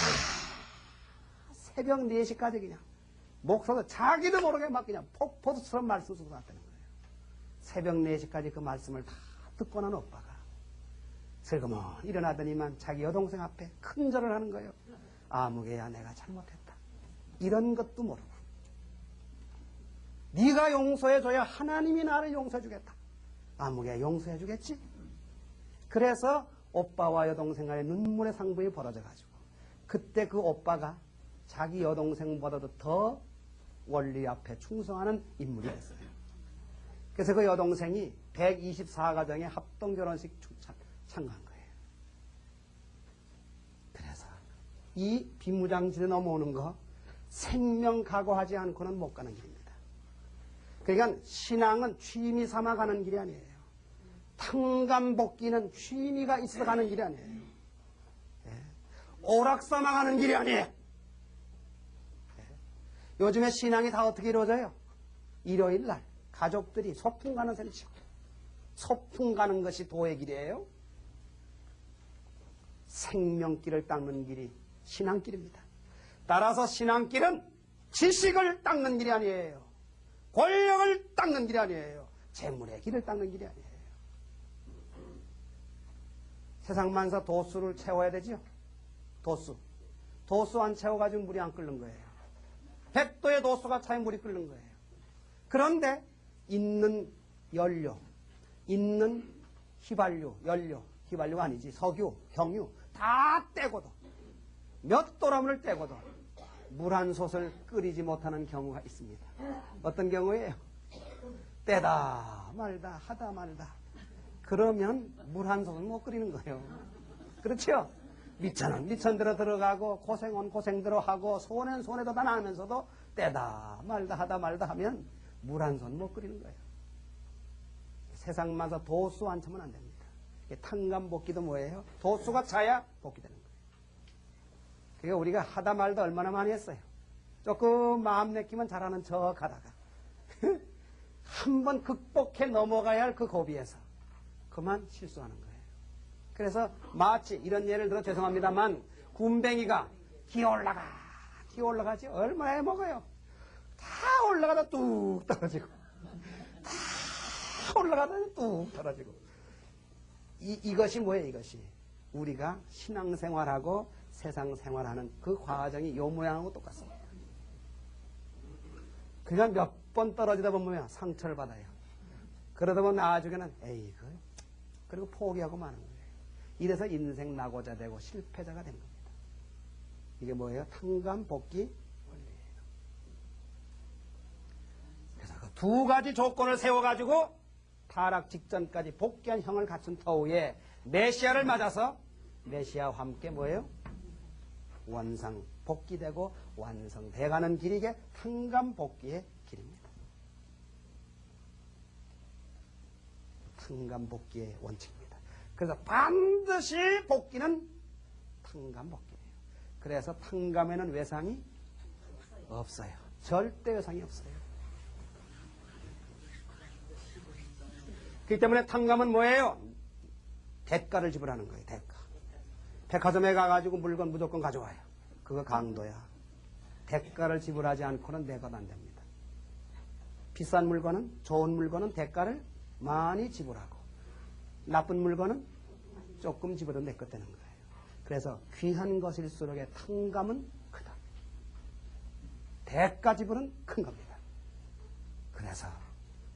새벽 4시까지 그냥 목사도 자기도 모르게 막 그냥 폭포수처럼 말씀 쓰고 갔다는 거예요. 새벽 4시까지 그 말씀을 다 듣고 난 오빠가 슬그머니 일어나더니만 자기 여동생 앞에 큰절을 하는 거예요. 아무개야 내가 잘못했다. 이런 것도 모르고 네가 용서해줘야 하나님이 나를 용서해주겠다. 아무개야 용서해주겠지? 그래서 오빠와 여동생 간의 눈물의 상봉이 벌어져가지고 그때 그 오빠가 자기 여동생보다도 더 원리 앞에 충성하는 인물이 됐어요. 그래서 그 여동생이 124가정의 합동결혼식 참가한 거예요. 그래서 이 비무장지대 넘어오는 거 생명 각오하지 않고는 못 가는 길입니다. 그러니까 신앙은 취미 삼아 가는 길이 아니에요. 탕감복기는 취미가 있어 가는 길이 아니에요. 오락 삼아 가는 길이 아니에요. 요즘에 신앙이 다 어떻게 이루어져요? 일요일 날 가족들이 소풍 가는 셈 치고 소풍 가는 것이 도의 길이에요. 생명길을 닦는 길이 신앙길입니다. 따라서 신앙길은 지식을 닦는 길이 아니에요. 권력을 닦는 길이 아니에요. 재물의 길을 닦는 길이 아니에요. 세상 만사 도수를 채워야 되죠. 도수 안 채워가지고 물이 안 끓는 거예요. 100도의 도수가 차에 물이 끓는 거예요. 그런데 있는 연료, 있는 휘발유, 휘발유가 아니지, 석유, 경유 다 떼고도 몇 도라문을 떼고도 물 한 솥을 끓이지 못하는 경우가 있습니다. 어떤 경우예요? 떼다 말다 하다 말다 그러면 물 한 솥은 못 끓이는 거예요. 그렇죠? 미천은 미천대로 들어가고 고생은 고생대로 하고 손해는 손해도 다 나면서도 떼다 말다 하다 말다 하면 물 한 솥 못 끓이는 거예요. 세상마다 도수 안 차면 안 됩니다. 탕감복기도 뭐예요? 도수가 차야 복기되는 거예요. 그러니까 우리가 하다 말다 얼마나 많이 했어요. 조금 마음 내키면 잘하는 척 하다가 한번 극복해 넘어가야 할 그 고비에서 그만 실수하는 거예요. 그래서 마치 이런 예를 들어 죄송합니다만 굼벵이가 기어올라가지 얼마나 해먹어요. 다 올라가다 뚝 떨어지고 다 올라가다 뚝 떨어지고 이것이 뭐예요? 이것이 우리가 신앙생활하고 세상생활하는 그 과정이 요 모양하고 똑같습니다. 그냥 몇 번 떨어지다 보면 상처를 받아요. 그러다 보면 나중에는 에이그 그리고 포기하고 마는 거예요. 이래서 인생 낙오자 되고 실패자가 된 겁니다. 이게 뭐예요? 탕감복기 원리예요. 그래서 그 두 가지 조건을 세워가지고 타락 직전까지 복귀한 형을 갖춘 터후에 메시아를 맞아서 메시아와 함께 뭐예요? 원상 복귀되고 완성돼가는 길이 이게 탕감복귀의 길입니다. 탕감복귀의 원칙입니다. 그래서 반드시 복귀는 탕감복귀예요. 그래서 탕감에는 외상이 없어요. 절대 외상이 없어요. 그렇기 때문에 탕감은 뭐예요? 대가를 지불하는 거예요. 대가. 백화점에 가가지고 물건 무조건 가져와요. 그거 강도야. 대가를 지불하지 않고는 내 것 안 됩니다. 비싼 물건은, 좋은 물건은 대가를 많이 지불하고 나쁜 물건은 조금 지불해도 내 것 되는 거예요. 그래서 귀한 것일수록의 탕감은 크다. 대가 지불은 큰 겁니다. 그래서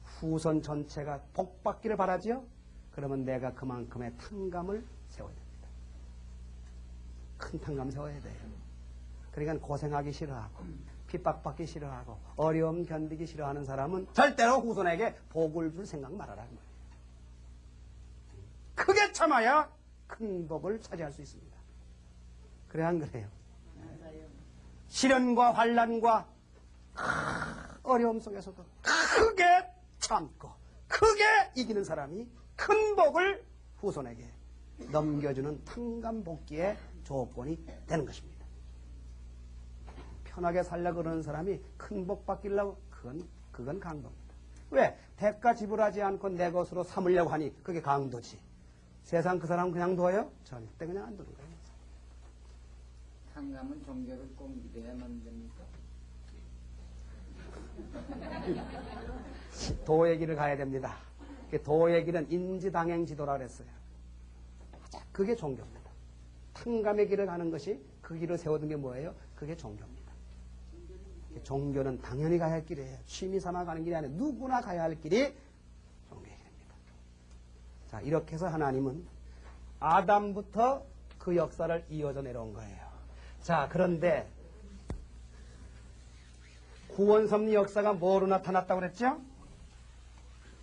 후손 전체가 복받기를 바라지요? 그러면 내가 그만큼의 탕감을 세워야 됩니다. 큰 탕감 세워야 돼요. 그러니까 고생하기 싫어하고 핍박받기 싫어하고 어려움 견디기 싫어하는 사람은 절대로 후손에게 복을 줄 생각 말아라. 크게 참아야 큰 복을 차지할 수 있습니다. 그래 안 그래요? 시련과 환난과 어려움 속에서도 크게 참고 크게 이기는 사람이 큰 복을 후손에게 넘겨주는 탕감복귀의 조건이 되는 것입니다. 편하게 살려고 그러는 사람이 큰 복 받기려고 그건 강도입니다. 왜? 대가 지불하지 않고 내 것으로 삼으려고 하니 그게 강도지. 세상 그 사람 그냥 둬요? 절대 그냥 안 두는 거예요. 탕감은 종교를 꼭 믿어야만 됩니까? 도의 길을 가야 됩니다. 도의 길은 인지당행지도라 그랬어요. 그게 종교입니다. 탕감의 길을 가는 것이 그 길을 세워둔 게 뭐예요? 그게 종교입니다. 종교는 당연히 가야 할 길이에요. 취미 삼아 가는 길이 아니라 누구나 가야 할 길이 종교의 길입니다. 자, 이렇게 해서 하나님은 아담부터 그 역사를 이어져 내려온 거예요. 자, 그런데 구원섭리 역사가 뭐로 나타났다고 그랬죠?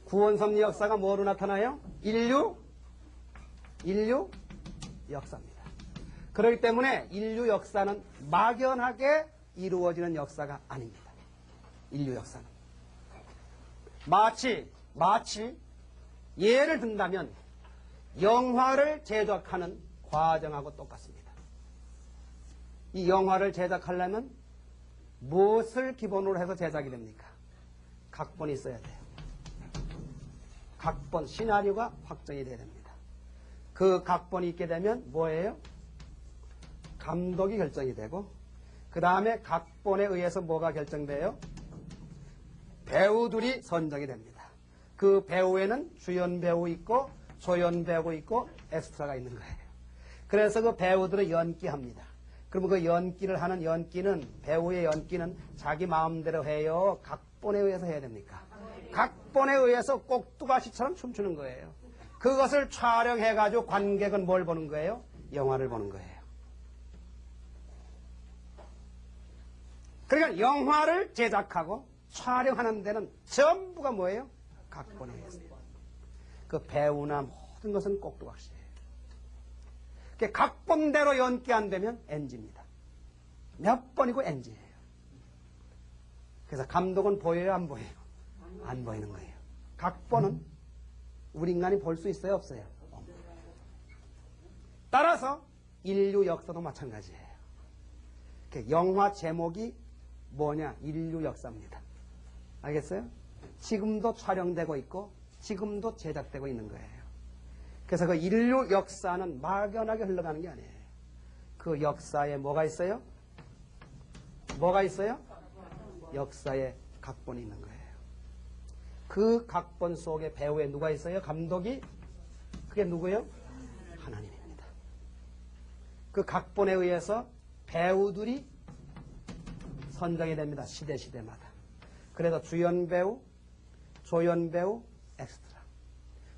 구원섭리 역사가 뭐로 나타나요? 인류 역사입니다. 그렇기 때문에 인류 역사는 막연하게 이루어지는 역사가 아닙니다. 인류 역사는. 마치 예를 든다면 영화를 제작하는 과정하고 똑같습니다. 이 영화를 제작하려면 무엇을 기본으로 해서 제작이 됩니까? 각본이 있어야 돼요. 각본, 시나리오가 확정이 돼야 됩니다. 그 각본이 있게 되면 뭐예요? 감독이 결정이 되고 그 다음에 각본에 의해서 뭐가 결정돼요? 배우들이 선정이 됩니다. 그 배우에는 주연 배우 있고 조연 배우 있고 엑스트라가 있는 거예요. 그래서 그 배우들은 연기합니다. 그러면 그 연기를 하는 연기는 배우의 연기는 자기 마음대로 해요? 각본에 의해서 해야 됩니까? 각본에 의해서 꼭두가시처럼 춤추는 거예요. 그것을 촬영해가지고 관객은 뭘 보는 거예요? 영화를 보는 거예요. 그러니까 영화를 제작하고 촬영하는 데는 전부가 뭐예요? 각본에 의해서요. 그 배우나 모든 것은 꼭두각시예요. 각본대로 연기 안 되면 NG입니다. 몇 번이고 NG예요. 그래서 감독은 보여요, 안 보여요? 안 보이는 거예요. 각본은 우리 인간이 볼 수 있어요, 없어요? 따라서 인류 역사도 마찬가지예요. 영화 제목이 뭐냐? 인류 역사입니다. 알겠어요? 지금도 촬영되고 있고 지금도 제작되고 있는 거예요. 그래서 그 인류 역사는 막연하게 흘러가는 게 아니에요. 그 역사에 뭐가 있어요? 뭐가 있어요? 역사에 각본이 있는 거예요. 그 각본 속에 배우에 누가 있어요? 감독이? 그게 누구예요? 하나님입니다. 그 각본에 의해서 배우들이 선정이 됩니다. 시대마다. 그래서 주연 배우, 조연 배우, 엑스트라.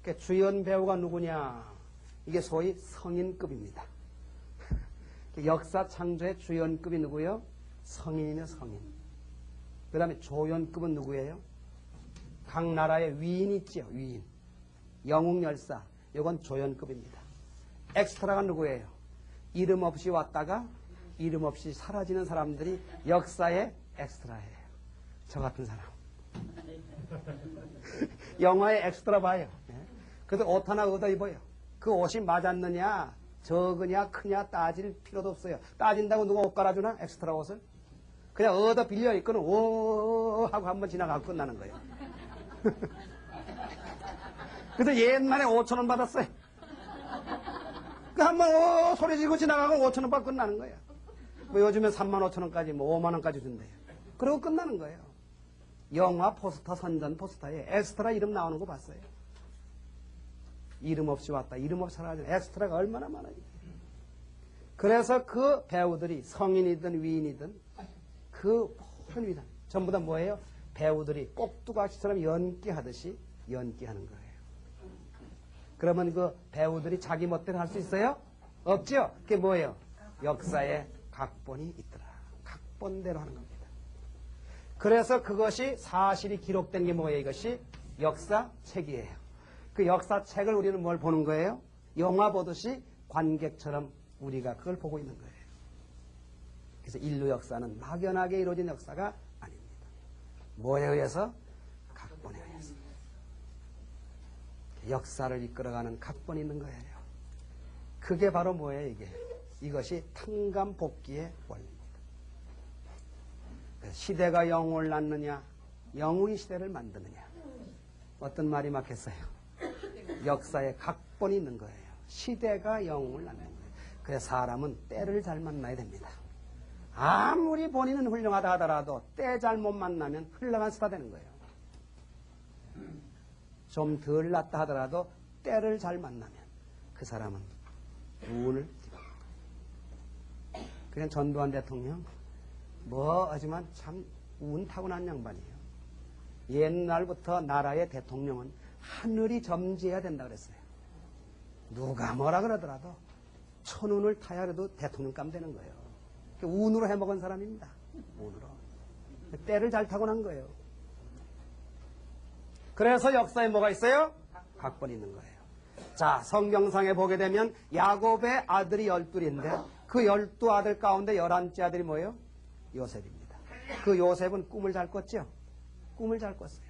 그러니까 주연 배우가 누구냐? 이게 소위 성인급입니다. 역사 창조의 주연급이 누구예요? 성인이며 성인. 그 다음에 조연급은 누구예요? 각 나라의 위인 있지요, 위인. 영웅열사, 이건 조연급입니다. 엑스트라가 누구예요? 이름 없이 왔다가 이름 없이 사라지는 사람들이 역사의 엑스트라예요. 저 같은 사람. 영화의 엑스트라 봐요. 그래서 옷 하나 얻어 입어요. 그 옷이 맞았느냐, 적으냐, 크냐 따질 필요도 없어요. 따진다고 누가 옷 갈아주나? 엑스트라 옷을? 그냥 얻어 빌려 입고는 오 하고 한번 지나가고 끝나는 거예요. 그래서 옛날에 5,000원 받았어요. 그 한번 오 소리 지르고 지나가고 5,000원 받고 끝나는 거예요. 뭐 요즘엔 35,000원까지 뭐 5만원까지 준대요. 그리고 끝나는 거예요. 영화 포스터, 선전 포스터에 엑스트라 이름 나오는 거 봤어요. 이름 없이 왔다, 이름 없이 사라진 엑스트라가 얼마나 많아요. 그래서 그 배우들이 성인이든 위인이든 그 모든 위인 전부 다 뭐예요? 배우들이 꼭두각시처럼 연기하듯이 연기하는 거예요. 그러면 그 배우들이 자기 멋대로 할 수 있어요? 없죠? 그게 뭐예요? 역사에 각본이 있더라. 각본대로 하는 겁니다. 그래서 그것이 사실이 기록된 게 뭐예요? 이것이 역사책이에요. 그 역사책을 우리는 뭘 보는 거예요? 영화 보듯이 관객처럼 우리가 그걸 보고 있는 거예요. 그래서 인류 역사는 막연하게 이루어진 역사가 아닙니다. 뭐에 의해서? 각본에 의해서. 역사를 이끌어가는 각본이 있는 거예요. 그게 바로 뭐예요, 이게? 이것이 탕감복귀의 원리입니다. 시대가 영웅을 낳느냐, 영웅이 시대를 만드느냐. 어떤 말이 맞겠어요? 역사에 각본이 있는 거예요. 시대가 영웅을 낳는 거예요. 그래서 사람은 때를 잘 만나야 됩니다. 아무리 본인은 훌륭하다 하더라도 때 잘못 만나면 흘러간 스타 되는 거예요. 좀 덜 낫다 하더라도 때를 잘 만나면 그 사람은 운을 띠고. 그냥 전두환 대통령 하지만 참 운 타고난 양반이에요. 옛날부터 나라의 대통령은 하늘이 점지해야 된다 그랬어요. 누가 뭐라 그러더라도 천운을 타야 해도 대통령감 되는 거예요. 운으로 해먹은 사람입니다. 운으로. 때를 잘 타고난 거예요. 그래서 역사에 뭐가 있어요? 각본이 있는 거예요. 자, 성경상에 보게 되면 야곱의 아들이 12인데 그 12아들 가운데 11째 아들이 뭐예요? 요셉입니다. 그 요셉은 꿈을 잘 꿨죠? 꿈을 잘 꿨어요.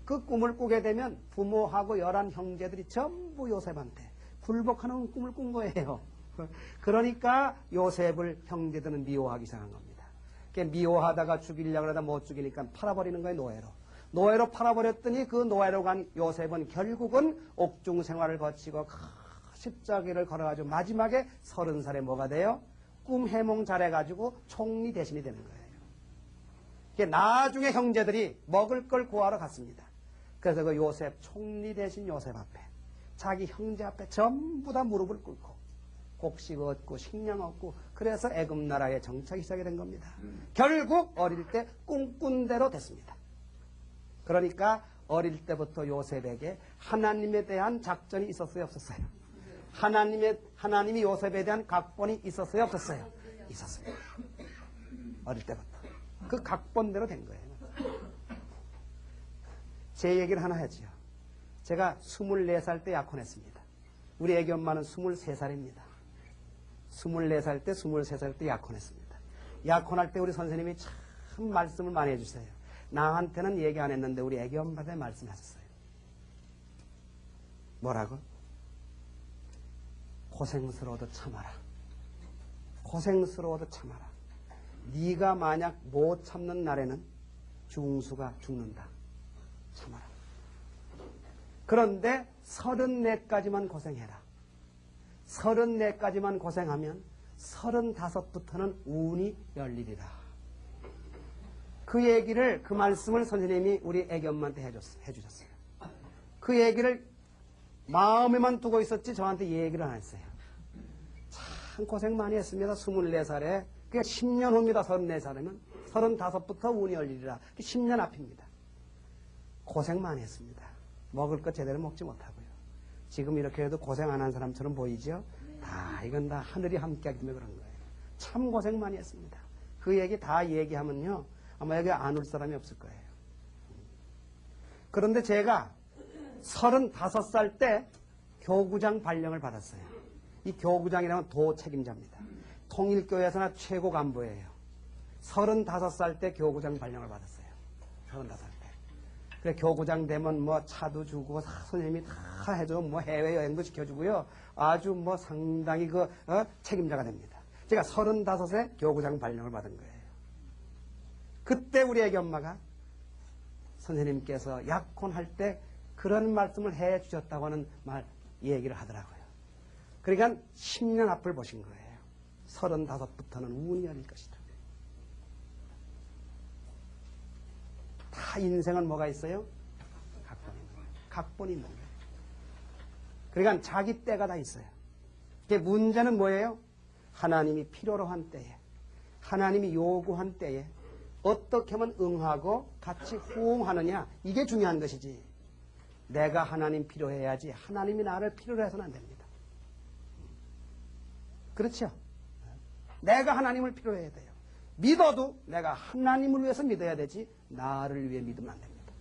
그 꿈을 꾸게 되면 부모하고 11 형제들이 전부 요셉한테 굴복하는 꿈을 꾼 거예요. 그러니까 요셉을 형제들은 미워하기 시작한 겁니다. 미워하다가 죽이려고 하다 못 죽이니까 팔아버리는 거예요, 노예로. 노예로 팔아버렸더니 그 노예로 간 요셉은 결국은 옥중 생활을 거치고 십자가를 걸어가지고 마지막에 30살에 뭐가 돼요? 꿈 해몽 잘해가지고 총리 대신이 되는 거예요. 나중에 형제들이 먹을 걸 구하러 갔습니다. 그래서 그 요셉, 총리 대신 요셉 앞에 자기 형제 앞에 전부 다 무릎을 꿇고 곡식 얻고 식량 얻고 그래서 애굽 나라에 정착이 시작이 된 겁니다. 결국 어릴 때 꿈꾼 대로 됐습니다. 그러니까 어릴 때부터 요셉에게 하나님에 대한 작전이 있었어요, 없었어요? 하나님이 요셉에 대한 각본이 있었어요, 없었어요? 있었습니다. 어릴 때부터. 그 각본대로 된 거예요. 제 얘기를 하나 하지요. 제가 24살 때 약혼했습니다. 우리 애기 엄마는 23살입니다. 24살 때, 23살 때 약혼했습니다. 약혼할 때 우리 선생님이 참 말씀을 많이 해주세요. 나한테는 얘기 안 했는데 우리 애기 엄마한테 말씀하셨어요. 뭐라고? 고생스러워도 참아라. 고생스러워도 참아라. 네가 만약 못 참는 날에는 중수가 죽는다. 참아라. 그런데 34까지만 고생해라. 34까지만 고생하면 35부터는 운이 열리리라. 그 얘기를, 그 말씀을 선생님이 우리 애기 엄마한테 해주셨어요. 그 얘기를 마음에만 두고 있었지 저한테 얘기를 안 했어요. 참 고생 많이 했습니다. 24살에. 그게 10년 후입니다. 34살이면. 35부터 운이 열리리라. 10년 앞입니다. 고생 많이 했습니다. 먹을 것 제대로 먹지 못하고요. 지금 이렇게 해도 고생 안 한 사람처럼 보이죠? 다 이건 다 하늘이 함께하기 때문에 그런 거예요. 참 고생 많이 했습니다. 그 얘기 다 얘기하면요. 아마 여기 안 올 사람이 없을 거예요. 그런데 제가 35살 때 교구장 발령을 받았어요. 이 교구장이라면 도 책임자입니다. 통일교회에서나 최고 간부예요. 35살 때 교구장 발령을 받았어요. 35살 때. 그래 교구장 되면 뭐 차도 주고 선생님이 다 해줘. 뭐 해외여행도 시켜주고요. 아주 뭐 상당히 책임자가 됩니다. 제가 35세 교구장 발령을 받은 거예요. 그때 우리 애기 엄마가 선생님께서 약혼할 때 그런 말씀을 해 주셨다고 하는 얘기를 하더라고요. 그러니까 10년 앞을 보신 거예요. 35부터는 운이 열릴 것이다. 다 인생은 뭐가 있어요? 각본이 있는 거예요. 각본이 있는 거예요. 그러니까 자기 때가 다 있어요. 문제는 뭐예요? 하나님이 필요로 한 때에, 하나님이 요구한 때에 어떻게 하면 응하고 같이 호응하느냐, 이게 중요한 것이지. 내가 하나님 필요해야지 하나님이 나를 필요로 해서는 안 됩니다. 그렇죠? 내가 하나님을 필요해야 돼요. 믿어도 내가 하나님을 위해서 믿어야 되지 나를 위해 믿으면 안 됩니다.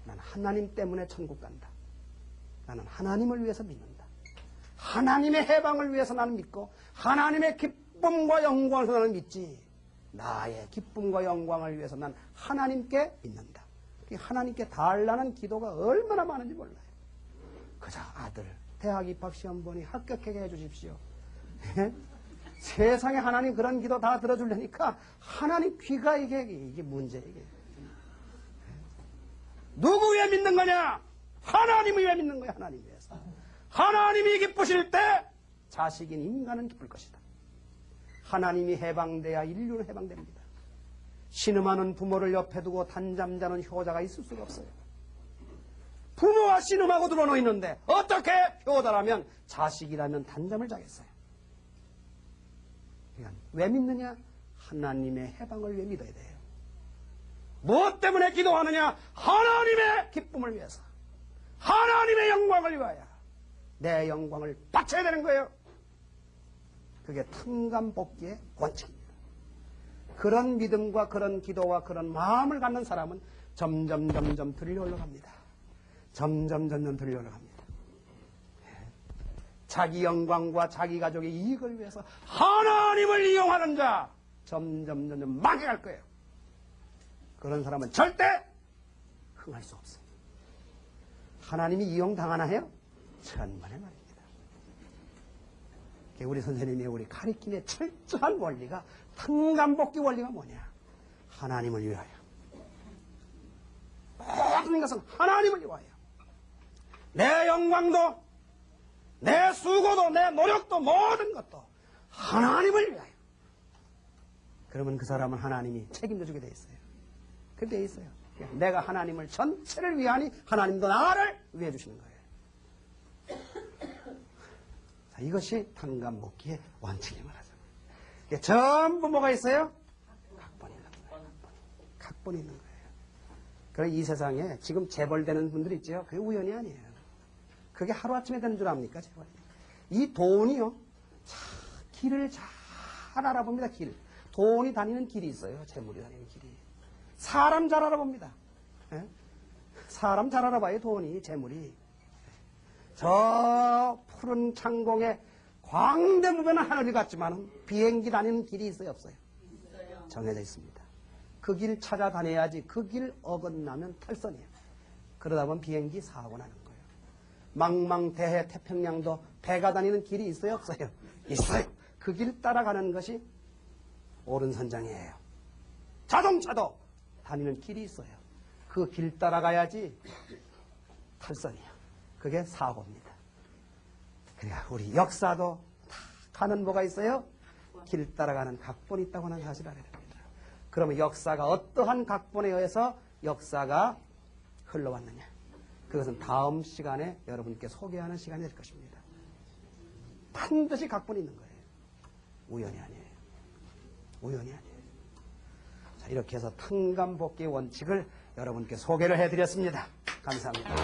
나는 하나님 때문에 천국 간다. 나는 하나님을 위해서 믿는다. 하나님의 해방을 위해서 나는 믿고 하나님의 기쁨과 영광을 위해서 나는 믿지. 나의 기쁨과 영광을 위해서 난 하나님께 믿는다. 하나님께 달라는 기도가 얼마나 많은지 몰라요. 그저 아들 대학 입학 시험 보니 합격하게 해주십시오. 세상에 하나님 그런 기도 다 들어주려니까 하나님 귀가 이게 문제 이게. 누구 위해 믿는 거냐? 하나님을 위해 믿는 거야. 하나님 위해서. 하나님이 기쁘실 때 자식인 인간은 기쁠 것이다. 하나님이 해방돼야 인류는 해방됩니다. 신음하는 부모를 옆에 두고 단잠자는 효자가 있을 수가 없어요. 부모와 씨름하고 들어놓 있는데 어떻게 표달하면 자식이라면 단잠을 자겠어요? 그러니까 왜 믿느냐? 하나님의 해방을 왜 믿어야 돼요? 무엇 때문에 기도하느냐? 하나님의 기쁨을 위해서, 하나님의 영광을 위하여 내 영광을 바쳐야 되는 거예요. 그게 탕감복귀의 원칙입니다. 그런 믿음과 그런 기도와 그런 마음을 갖는 사람은 점점 들려 올라갑니다. 점점 들려 올라갑니다. 자기 영광과 자기 가족의 이익을 위해서 하나님을 이용하는 자 점점 망해갈 거예요. 그런 사람은 절대 흥할 수 없습니다. 하나님이 이용당하나 해요? 천만의 말입니다. 우리 선생님이 우리 가리킴의 철저한 원리가 탕감복귀 원리가 뭐냐? 하나님을 위하여. 모든 것은 하나님을 위하여. 내 영광도, 내 수고도, 내 노력도, 모든 것도 하나님을 위하여. 그러면 그 사람은 하나님이 책임져 주게 돼 있어요. 그렇게 돼 있어요. 내가 하나님을 전체를 위하니 하나님도 나를 위해 주시는 거예요. 자, 이것이 탕감복귀의 원칙이 말하죠. 전부 뭐가 있어요? 각본이 있는 거예요. 각본이 있는 거예요. 그래서 이 세상에 지금 재벌되는 분들이 있죠. 그게 우연이 아니에요. 그게 하루아침에 되는 줄 압니까? 재벌이. 이 돈이요. 길을 잘 알아봅니다. 길. 돈이 다니는 길이 있어요. 재물이 다니는 길이. 사람 잘 알아봅니다. 예? 사람 잘 알아봐요. 돈이, 재물이. 저 푸른 창공에 광대무변한 하늘이 같지만 비행기 다니는 길이 있어요? 없어요? 정해져 있습니다. 그 길 찾아다녀야지. 그 길 어긋나면 탈선이에요. 그러다 보면 비행기 사고 나는 거예요. 망망대해 태평양도 배가 다니는 길이 있어요? 없어요? 있어요. 그 길 따라가는 것이 옳은 선장이에요. 자동차도 다니는 길이 있어요. 그 길 따라가야지 탈선이에요. 그게 사고입니다. 그러니까 우리 역사도 다 가는 뭐가 있어요? 길 따라가는 각본이 있다고 하는 사실을 알아야 됩니다. 그러면 역사가 어떠한 각본에 의해서 역사가 흘러왔느냐? 그것은 다음 시간에 여러분께 소개하는 시간이 될 것입니다. 반드시 각본이 있는 거예요. 우연이 아니에요. 우연이 아니에요. 자, 이렇게 해서 탕감복귀의 원칙을 여러분께 소개를 해드렸습니다. 감사합니다.